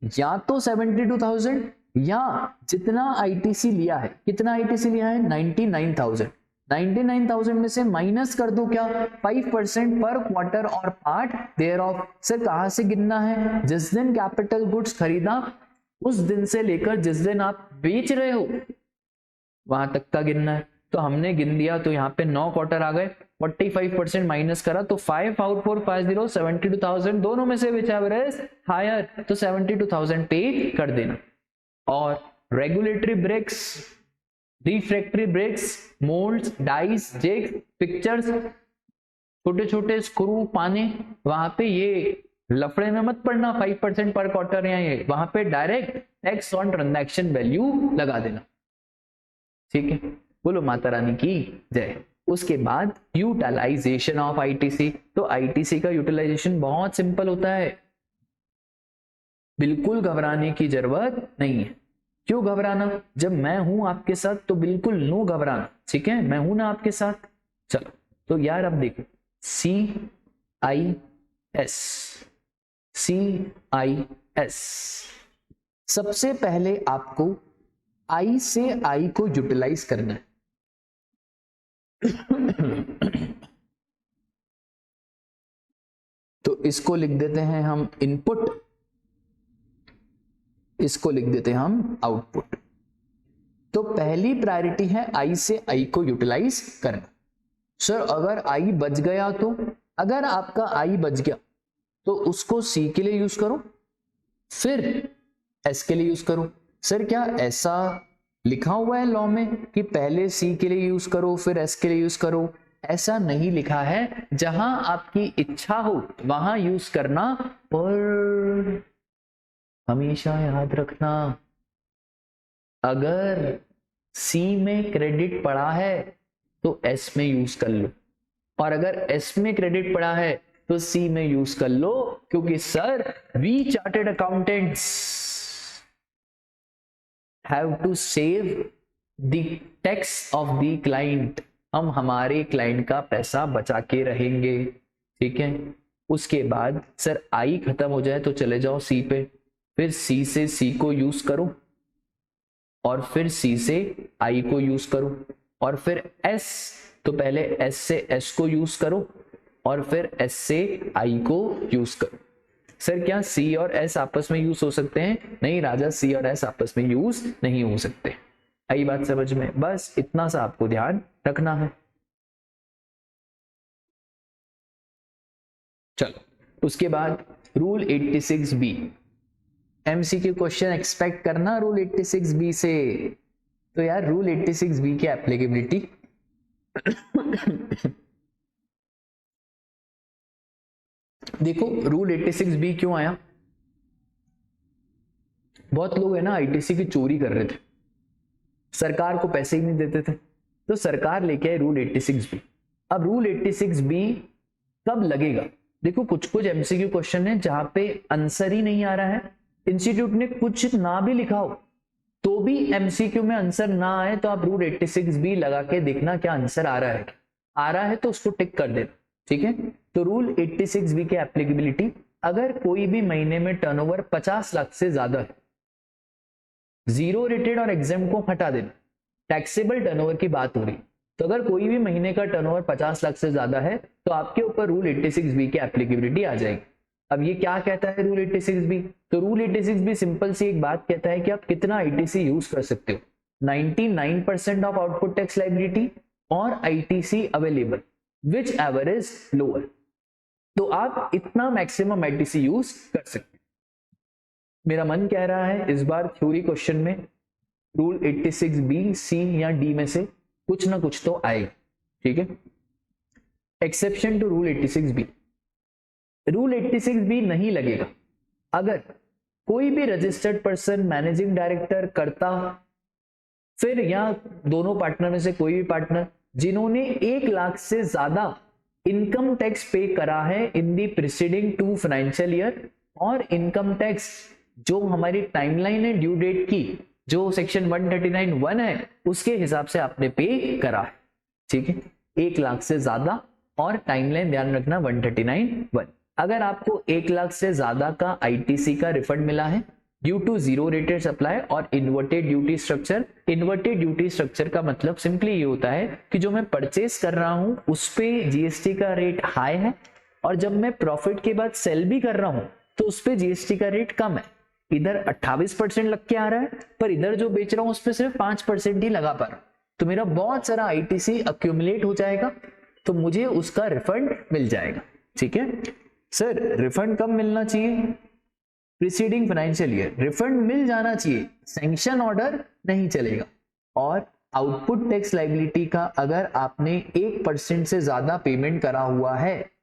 या तो 72,000 या जितना आईटीसी लिया है, कितना आईटीसी लिया है? 99,000। 99,000 में से माइनस कर दो क्या? 5% पर क्वार्टर और पार्ट देयर ऑफ। सर कहां से गिनना है? जिस दिन कैपिटल गुड्स खरीदा उस दिन से लेकर जिस दिन आप बेच रहे हो वहां तक का गिनना है। तो हमने गिन दिया, तो यहाँ पे 9 क्वार्टर आ गए, 45% माइनस करा तो 5 out 4 50 72,000, दोनों में से विच एवर इज हायर, तो 72,000 पे कर देना। और regulatory bricks, refractory bricks, moulds, dies, jigs, fixtures, छोटे छोटे स्क्रू, पाने, वहां पे ये लफड़े में मत पड़ना 5% पर क्वार्टर, या ये वहां पे direct tax on transaction value लगा देना। ठीक है, बोलो माता रानी की जय। उसके बाद यूटिलाइजेशन ऑफ आईटीसी। तो आईटीसी का यूटिलाइजेशन बहुत सिंपल होता है, बिल्कुल घबराने की जरूरत नहीं है। क्यों घबराना? जब मैं हूं आपके साथ तो बिल्कुल नो घबराना। ठीक है, मैं हूं ना आपके साथ। चलो तो यार अब देखो, CIS, सबसे पहले आपको आई से आई को यूटिलाइज करना है। तो इसको लिख देते हैं हम इनपुट, इसको लिख देते हैं हम आउटपुट। तो पहली प्रायोरिटी है आई से आई को यूटिलाइज करना। सर अगर आई बच गया तो? अगर आपका आई बच गया तो उसको सी के लिए यूज करो, फिर एस के लिए यूज करो। सर क्या ऐसा लिखा हुआ है लॉ में कि पहले सी के लिए यूज करो फिर एस के लिए यूज करो? ऐसा नहीं लिखा है, जहां आपकी इच्छा हो वहां यूज करना, पर हमेशा याद रखना अगर सी में क्रेडिट पड़ा है तो एस में यूज कर लो, और अगर एस में क्रेडिट पड़ा है तो सी में यूज कर लो, क्योंकि sir we chartered accountants have to save the tax of the client. हम हमारे क्लाइंट का पैसा बचा के रहेंगे। ठीक है, उसके बाद सर आई खत्म हो जाए तो चले जाओ सी पे, फिर सी से सी को यूज करो, और फिर सी से आई को यूज करो, और फिर एस, तो पहले एस से एस को यूज करो और फिर एस से आई को यूज करो। सर क्या सी और एस आपस में यूज हो सकते हैं? नहीं राजा, सी और एस आपस में यूज नहीं हो सकते। आई बात समझ में? बस इतना सा आपको ध्यान रखना है। चलो उसके बाद rule 86B, MCQ question expect करना रूल 86B से। तो यार रूल 86B की एप्लीकेबिलिटी देखो रूल 86B क्यों आया? बहुत लोग है ना आईटीसी की चोरी कर रहे थे, सरकार को पैसे ही नहीं देते थे, तो सरकार लेके आई रूल 86B। अब रूल 86B कब लगेगा? देखो कुछ कुछ एमसीक्यू क्वेश्चन है जहां पे आंसर ही नहीं आ रहा है, इंस्टीट्यूट ने कुछ ना भी लिखा हो तो भी एमसीक्यू में आंसर ना आए तो आप रूल 86B लगा के देखना क्या आंसर आ रहा है। आ रहा है तो उसको टिक कर देना, ठीक है। तो रूल 86B की एप्लीकेबिलिटी, अगर कोई भी महीने में टर्नओवर 50 लाख से ज्यादा है, जीरो रेटेड और एग्जाम को हटा देना, टैक्सेबल टर्नओवर की बात हो रही, तो अगर कोई भी महीने का टर्नओवर 50 लाख से ज्यादा है तो आपके ऊपर रूल 86B की एप्लीकेबिलिटी आ जाएगी। अब ये क्या कहता है रूल 86B? तो रूल 86B सिंपल सी एक बात कहता है कि आप कितना आईटीसी यूज कर सकते हो, 99% ऑफ आउटपुट टैक्स लायबिलिटी और ITC available which ever is lower, तो आप इतना मैक्सिमम आईटीसी यूज कर सकते हैं। मेरा मन कह रहा है इस बार थ्योरी क्वेश्चन में रूल 86B सी या डी में से कुछ ना कुछ तो आएगा, ठीक है। Exception to rule 86B, rule 86B नहीं लगेगा अगर कोई भी रजिस्टर्ड पर्सन, मैनेजिंग डायरेक्टर, कर्ता, फिर या दोनों पार्टनर में से कोई भी पार्टनर जिन्होंने 1 लाख से ज्यादा इनकम टैक्स पे करा है इन दी प्रीसीडिंग 2 फाइनेंशियल ईयर, और इनकम टैक्स जो हमारी टाइमलाइन है ड्यू डेट की, जो सेक्शन 139(1) है उसके हिसाब से आपने पे करा है, ठीक है। 1 लाख से ज्यादा और टाइमलाइन ध्यान रखना 139(1). अगर आपको 1 लाख से ज्यादा का आईटीसी का रिफंड मिला है due to zero rated supply और inverted duty structure, inverted duty structure का मतलब सिंपली ये होता है कि जो मैं परचेस कर रहा हूं उस पे जीएसटी का रेट हाई है और जब मैं प्रॉफिट के बाद सेल भी कर रहा हूं तो उस पे जीएसटी का रेट कम है। इधर 28% लग के आ रहा है पर इधर जो बेच रहा हूं उस पर सिर्फ 5% ही लगा पा रहा हूं, तो मेरा बहुत सारा आईटीसी अक्यूमुलेट हो जाएगा, तो मुझे उसका रिफंड मिल जाएगा, ठीक है। सर रिफंड कब मिलना चाहिए? प्रीसीडिंग फाइनेंशियल ईयर रिफंड मिल जाना चाहिए, सैंक्शन ऑर्डर नहीं चलेगा। और आउटपुट टैक्स लायबिलिटी का अगर आपने 1% से ज्यादा पेमेंट करा हुआ है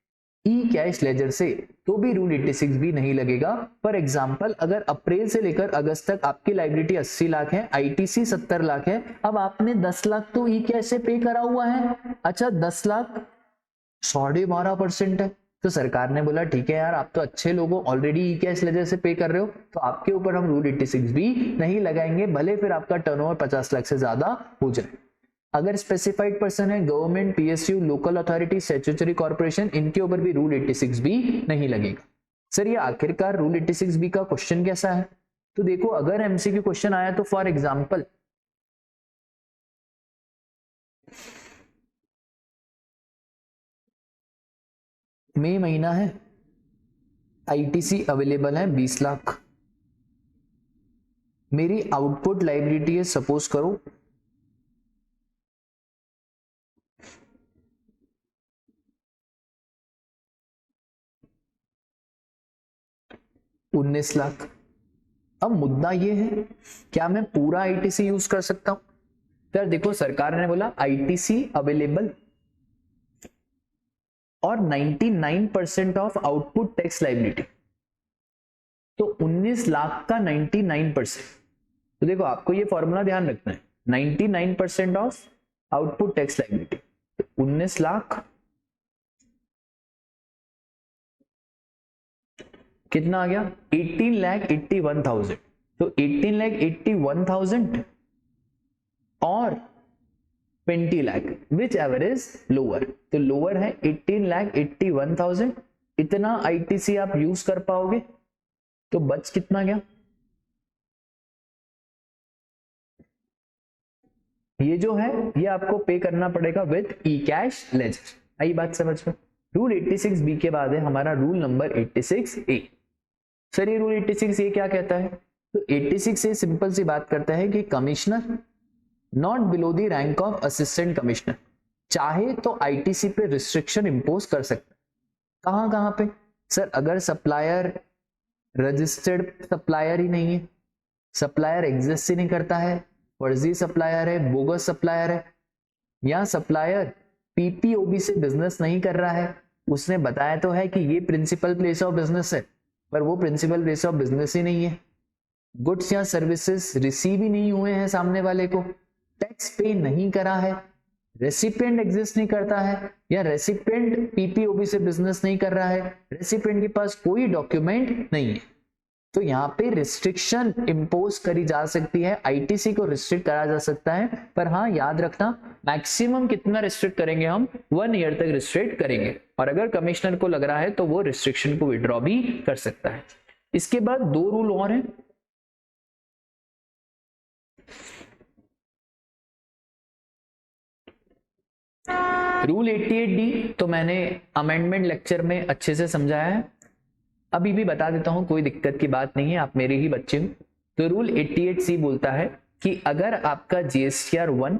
ई कैश लेजर से तो भी रूल 86B नहीं लगेगा। फॉर एग्जांपल अगर अप्रैल से लेकर अगस्त तक आपकी लायबिलिटी 80 लाख है, आईटीसी 70 लाख है, अब आपने 10 लाख तो ई कैश से पे करा हुआ है, अच्छा 10 लाख 12.5% है, तो सरकार ने बोला ठीक है यार आप तो अच्छे लोगों ऑलरेडी ई कैश लेजर से पे कर रहे हो तो आपके ऊपर हम रूल 86B नहीं लगाएंगे, भले फिर आपका टर्नओवर 50 लाख से ज्यादा हो जाए। अगर स्पेसिफाइड पर्सन है government, PSU, local authority, statutory corporation, इनके ऊपर भी रूल 86B नहीं लगेगा। सर ये आखिरकार रूल 86B का क्वेश्चन कैसा है? तो देखो अगर एमसीक्यू क्वेश्चन आया तो फॉर एग्जांपल मई महीना है, आईटीसी अवेलेबल है 20 लाख, मेरी आउटपुट लायबिलिटी है सपोज करो 19 लाख। अब मुद्दा ये है क्या मैं पूरा आईटीसी यूज कर सकता हूं? यार देखो सरकार ने बोला आईटीसी अवेलेबल और 99% ऑफ आउटपुट टैक्स लायबिलिटी, तो 19 लाख का 99%, तो देखो आपको ये फॉर्मूला ध्यान रखना है, 99% ऑफ आउटपुट टैक्स लायबिलिटी, तो 19 लाख कितना आ गया 18,81,000, तो 18,81,000 और 20 lakh which ever is lower, तो लोअर है 18,81,000, इतना आईटीसी आप यूज कर पाओगे, तो बच कितना गया, ये जो है ये आपको पे करना पड़ेगा विद ई कैश लेजर। आई बात समझ में? रूल 86B के बाद है हमारा रूल नंबर 86A। सर ये रूल 86A क्या कहता है? तो 86A सिंपल सी बात करता है कि commissioner not below the rank of assistant commissioner चाहे तो आईटीसी पे रिस्ट्रिक्शन इंपोज कर सकता है। कहां कहां पे? सर अगर सप्लायर रजिस्टर्ड सप्लायर ही नहीं है, सप्लायर एग्जिस्ट ही नहीं करता है, फर्जी सप्लायर है, बोगस सप्लायर है, या सप्लायर पीपीओबी से बिजनेस नहीं कर रहा है, उसने बताया तो है कि ये प्रिंसिपल प्लेस ऑफ बिजनेस है, पर वो प्रिंसिपल प्लेस ऑफ बिजनेस ही नहीं है। गुड्स या सर्विसेज रिसीव ही नहीं हुए हैं सामने वाले को, टैक्स पे नहीं करा है, रेसिपिएंट एग्जिस्ट नहीं करता है, या रेसिपिएंट पीपीओबी से बिजनेस नहीं कर रहा है, रेसिपिएंट के पास कोई डॉक्यूमेंट नहीं है, तो यहाँ पे रिस्ट्रिक्शन इंपोज करी जा सकती है, आईटीसी को रिस्ट्रिक्ट करा जा सकता है। पर हाँ याद रखना, मैक्सिमम कितना रिस्ट्रिक्ट करेंगे हम, 1 ईयर तक रिस्ट्रिक्ट करेंगे, और अगर कमिश्नर को लग रहा है तो वो रिस्ट्रिक्शन को विड्रॉ भी कर सकता है। इसके बाद 2 रूल और हैं। रूल 88D तो मैंने अमेंडमेंट लेक्चर में अच्छे से समझाया है, अभी भी बता देता हूं, कोई दिक्कत की बात नहीं है, आप मेरे ही बच्चे हो। तो रूल 88C बोलता है कि अगर आपका GSTR 1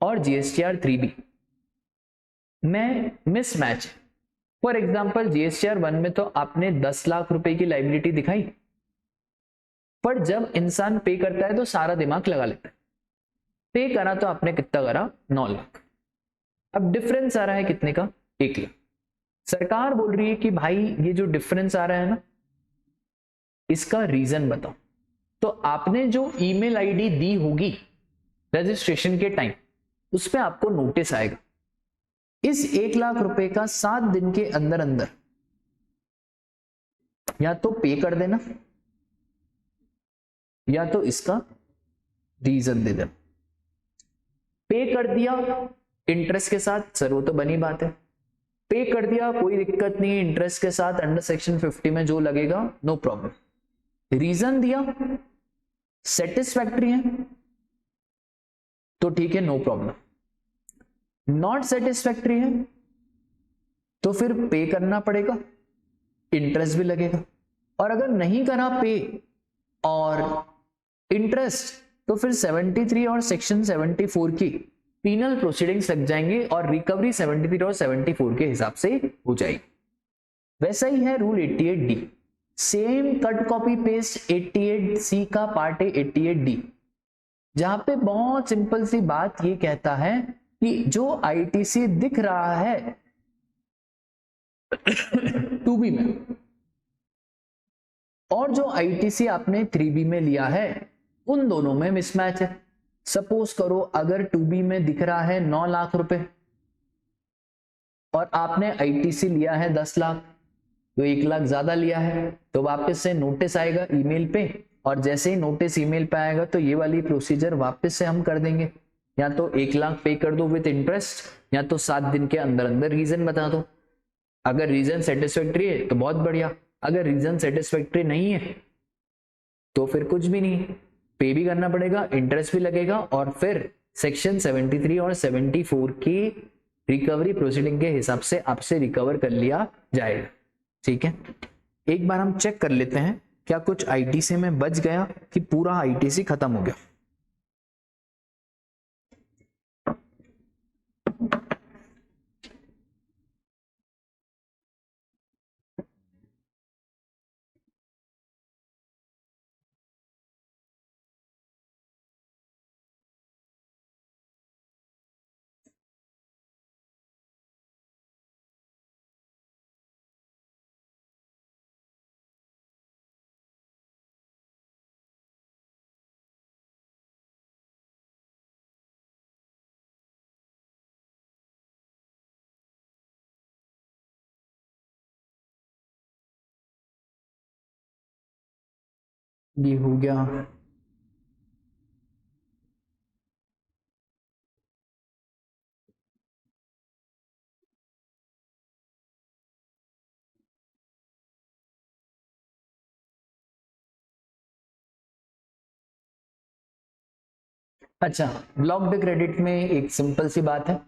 और GSTR 3B में मिसमैच, फॉर एग्जांपल GSTR 1 में तो आपने 10 लाख रुपए की लायबिलिटी दिखाई, पर जब इंसान पे करता है तो सारा दिमाग लगा लेता है, पे करा तो आपने कितना करा, 9 लाख। अब डिफरेंस आ रहा है कितने का, 1 लाख। सरकार बोल रही है कि भाई ये जो डिफरेंस आ रहा है ना, इसका रीजन बताओ। तो आपने जो ईमेल आईडी दी होगी रजिस्ट्रेशन के टाइम, उस पे आपको नोटिस आएगा। इस 1 लाख रुपए का 7 दिन के अंदर अंदर या तो पे कर देना, या तो इसका रीजन दे देना। पे कर दिया इंटरेस्ट के साथ, सर वो तो बनी बात है, पे कर दिया कोई दिक्कत नहीं, इंटरेस्ट के साथ अंडर सेक्शन 50 में जो लगेगा नो प्रॉब्लम। रीजन दिया, सेटिस्फैक्ट्री है तो ठीक है, नो प्रॉब्लम। नॉट सेटिस्फैक्ट्री है तो फिर पे करना पड़ेगा, इंटरेस्ट भी लगेगा। और अगर नहीं करा पे और इंटरेस्ट, तो फिर 73 और सेक्शन 74 की पीनल प्रोसीडिंग्स लग जाएंगे और रिकवरी 73 और 74 के हिसाब से हो जाएगी। वैसा ही है rule 88D, same cut copy paste 88C का पार्ट है 88D, जहां पे बहुत सिंपल सी बात ये कहता है कि जो आईटीसी दिख रहा है 2B में और जो आईटीसी आपने 3B में लिया है, उन दोनों में मिसमैच है। सपोज करो अगर 2B में दिख रहा है 9 लाख रुपए और आपने आईटीसी लिया है 10 लाख, तो 1 लाख ज्यादा लिया है, तो वापस से नोटिस आएगा ईमेल पे, और जैसे ही नोटिस ईमेल पे आएगा तो ये वाली प्रोसीजर वापस से हम कर देंगे, या तो 1 लाख पे कर दो विद इंटरेस्ट, या तो 7 दिन के अंदर अंदर रीजन बता दो। अगर रीजन सेटिस्फैक्ट्री है तो बहुत बढ़िया, अगर रीजन सेटिस्फैक्ट्री नहीं है तो फिर कुछ भी नहीं, पे भी करना पड़ेगा, इंटरेस्ट भी लगेगा, और फिर सेक्शन 73 और 74 की रिकवरी प्रोसीडिंग के हिसाब से आपसे रिकवर कर लिया जाएगा। ठीक है, एक बार हम चेक कर लेते हैं क्या कुछ आईटीसी में बच गया कि पूरा आईटीसी खत्म हो गया। ये हो गया, अच्छा ब्लॉक्ड क्रेडिट में एक सिंपल सी बात है,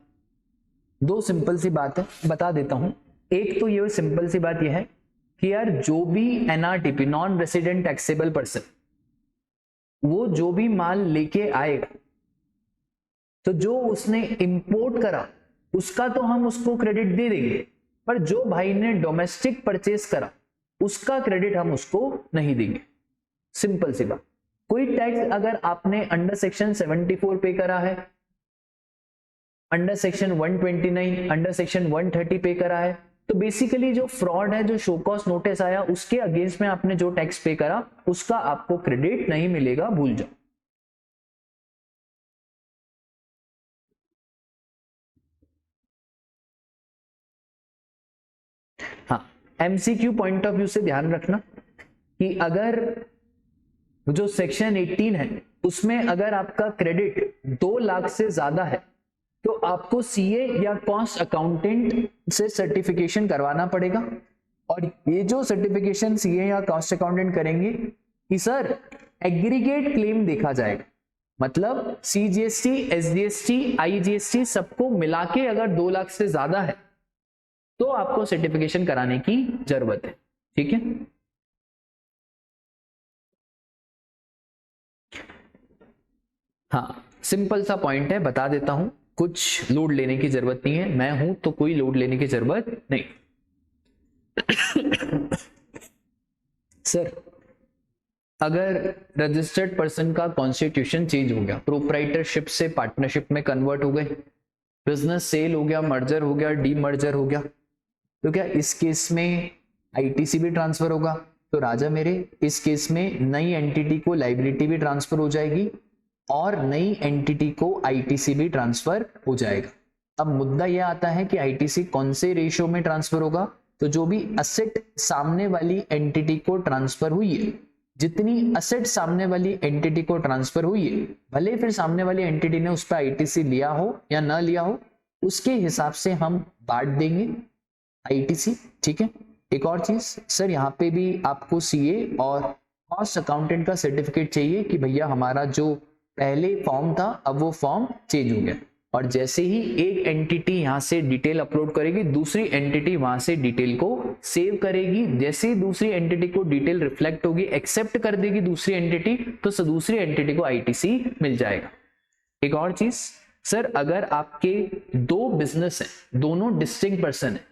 2 सिंपल सी बात है बता देता हूं। एक तो ये सिंपल सी बात यह है कि यार जो भी NRTP non resident taxable person, वो जो भी माल लेके आएगा, तो जो उसने इंपोर्ट करा उसका तो हम उसको क्रेडिट दे देंगे, पर जो भाई ने डोमेस्टिक परचेस करा उसका क्रेडिट हम उसको नहीं देंगे। सिंपल सी बात। कोई टैक्स अगर आपने अंडर सेक्शन 74 पे करा है, अंडर सेक्शन 129, अंडर सेक्शन 130 पे करा है, तो बेसिकली जो फ्रॉड है, जो शो कॉस्ट नोटिस आया, उसके अगेंस्ट में आपने जो टैक्स पे करा उसका आपको क्रेडिट नहीं मिलेगा, भूल जाओ। हाँ, एमसीक्यू पॉइंट ऑफ व्यू से ध्यान रखना कि अगर जो सेक्शन 18 है उसमें अगर आपका क्रेडिट 2 लाख से ज्यादा है तो आपको सीए या कॉस्ट अकाउंटेंट से सर्टिफिकेशन करवाना पड़ेगा। और ये जो सर्टिफिकेशन सीए या कॉस्ट अकाउंटेंट करेंगे कि सर एग्रीगेट क्लेम देखा जाएगा, मतलब सीजीएसटी, एसजीएसटी, आईजीएसटी सबको मिला के अगर 2 लाख से ज्यादा है तो आपको सर्टिफिकेशन कराने की जरूरत है। ठीक है, हाँ सिंपल सा पॉइंट है, बता देता हूं, कुछ लोड लेने की जरूरत नहीं है, मैं हूं तो कोई लोड लेने की जरूरत नहीं। सर अगर रजिस्टर्ड पर्सन का कॉन्स्टिट्यूशन चेंज हो गया, प्रोप्राइटरशिप से पार्टनरशिप में कन्वर्ट हो गए, बिजनेस सेल हो गया, मर्जर हो गया, डीमर्जर हो गया, तो क्या इस केस में आईटीसी भी ट्रांसफर होगा? तो राजा मेरे इस केस में नई एंटिटी को लाइबिलिटी भी ट्रांसफर हो जाएगी और नई एंटिटी को आईटीसी भी ट्रांसफर हो जाएगा। अब मुद्दा यह आता है कि आईटीसी कौन से रेशियो में ट्रांसफर होगा? तो जो भी असेट सामने वाली एंटिटी को ट्रांसफर हुई है, जितनी असेट सामने वाली एंटिटी को ट्रांसफर हुई है, भले फिर सामने वाली एंटिटी ने उस पर आईटीसी लिया हो या ना लिया हो, उसके हिसाब से हम बांट देंगे आईटीसी। ठीक है, एक और चीज सर, यहाँ पे भी आपको सीए और कॉस्ट अकाउंटेंट का सर्टिफिकेट चाहिए कि भैया हमारा जो पहले फॉर्म था अब वो फॉर्म चेंज हो गया, और जैसे ही एक एंटिटी यहां से डिटेल अपलोड करेगी दूसरी एंटिटी वहां से डिटेल को सेव करेगी, जैसे ही दूसरी एंटिटी को डिटेल रिफ्लेक्ट होगी, एक्सेप्ट कर देगी दूसरी एंटिटी, तो दूसरी एंटिटी को आईटीसी मिल जाएगा। एक और चीज सर, अगर आपके 2 बिजनेस हैं, दोनों डिस्टिंक्ट पर्सन है,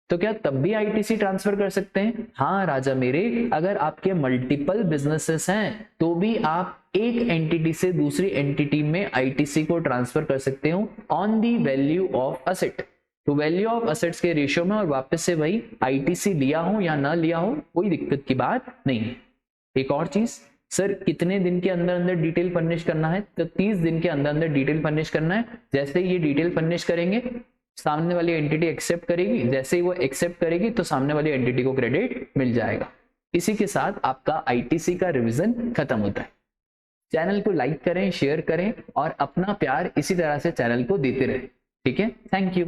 तो क्या तब भी आईटीसी ट्रांसफर कर सकते हैं? हाँ राजा मेरे, अगर आपके मल्टीपल बिजनेसेस हैं तो भी आप एक एंटिटी से दूसरी एंटिटी में आईटीसी को ट्रांसफर कर सकते हो on the value of asset. तो वैल्यू ऑफ असेट्स के रेशियो में, और वापस से वही आईटीसी लिया हो या ना लिया हो, कोई दिक्कत की बात नहीं है। एक और चीज सर, कितने दिन के अंदर अंदर डिटेल फर्निश करना है? तो 30 दिन के अंदर अंदर डिटेल फर्निश करना है। जैसे ही ये डिटेल फर्निश करेंगे सामने वाली एंटिटी एक्सेप्ट करेगी, जैसे ही वो एक्सेप्ट करेगी तो सामने वाली एंटिटी को क्रेडिट मिल जाएगा। इसी के साथ आपका आईटीसी का रिवीजन खत्म होता है। चैनल को लाइक करें, शेयर करें और अपना प्यार इसी तरह से चैनल को देते रहें। ठीक है, थैंक यू।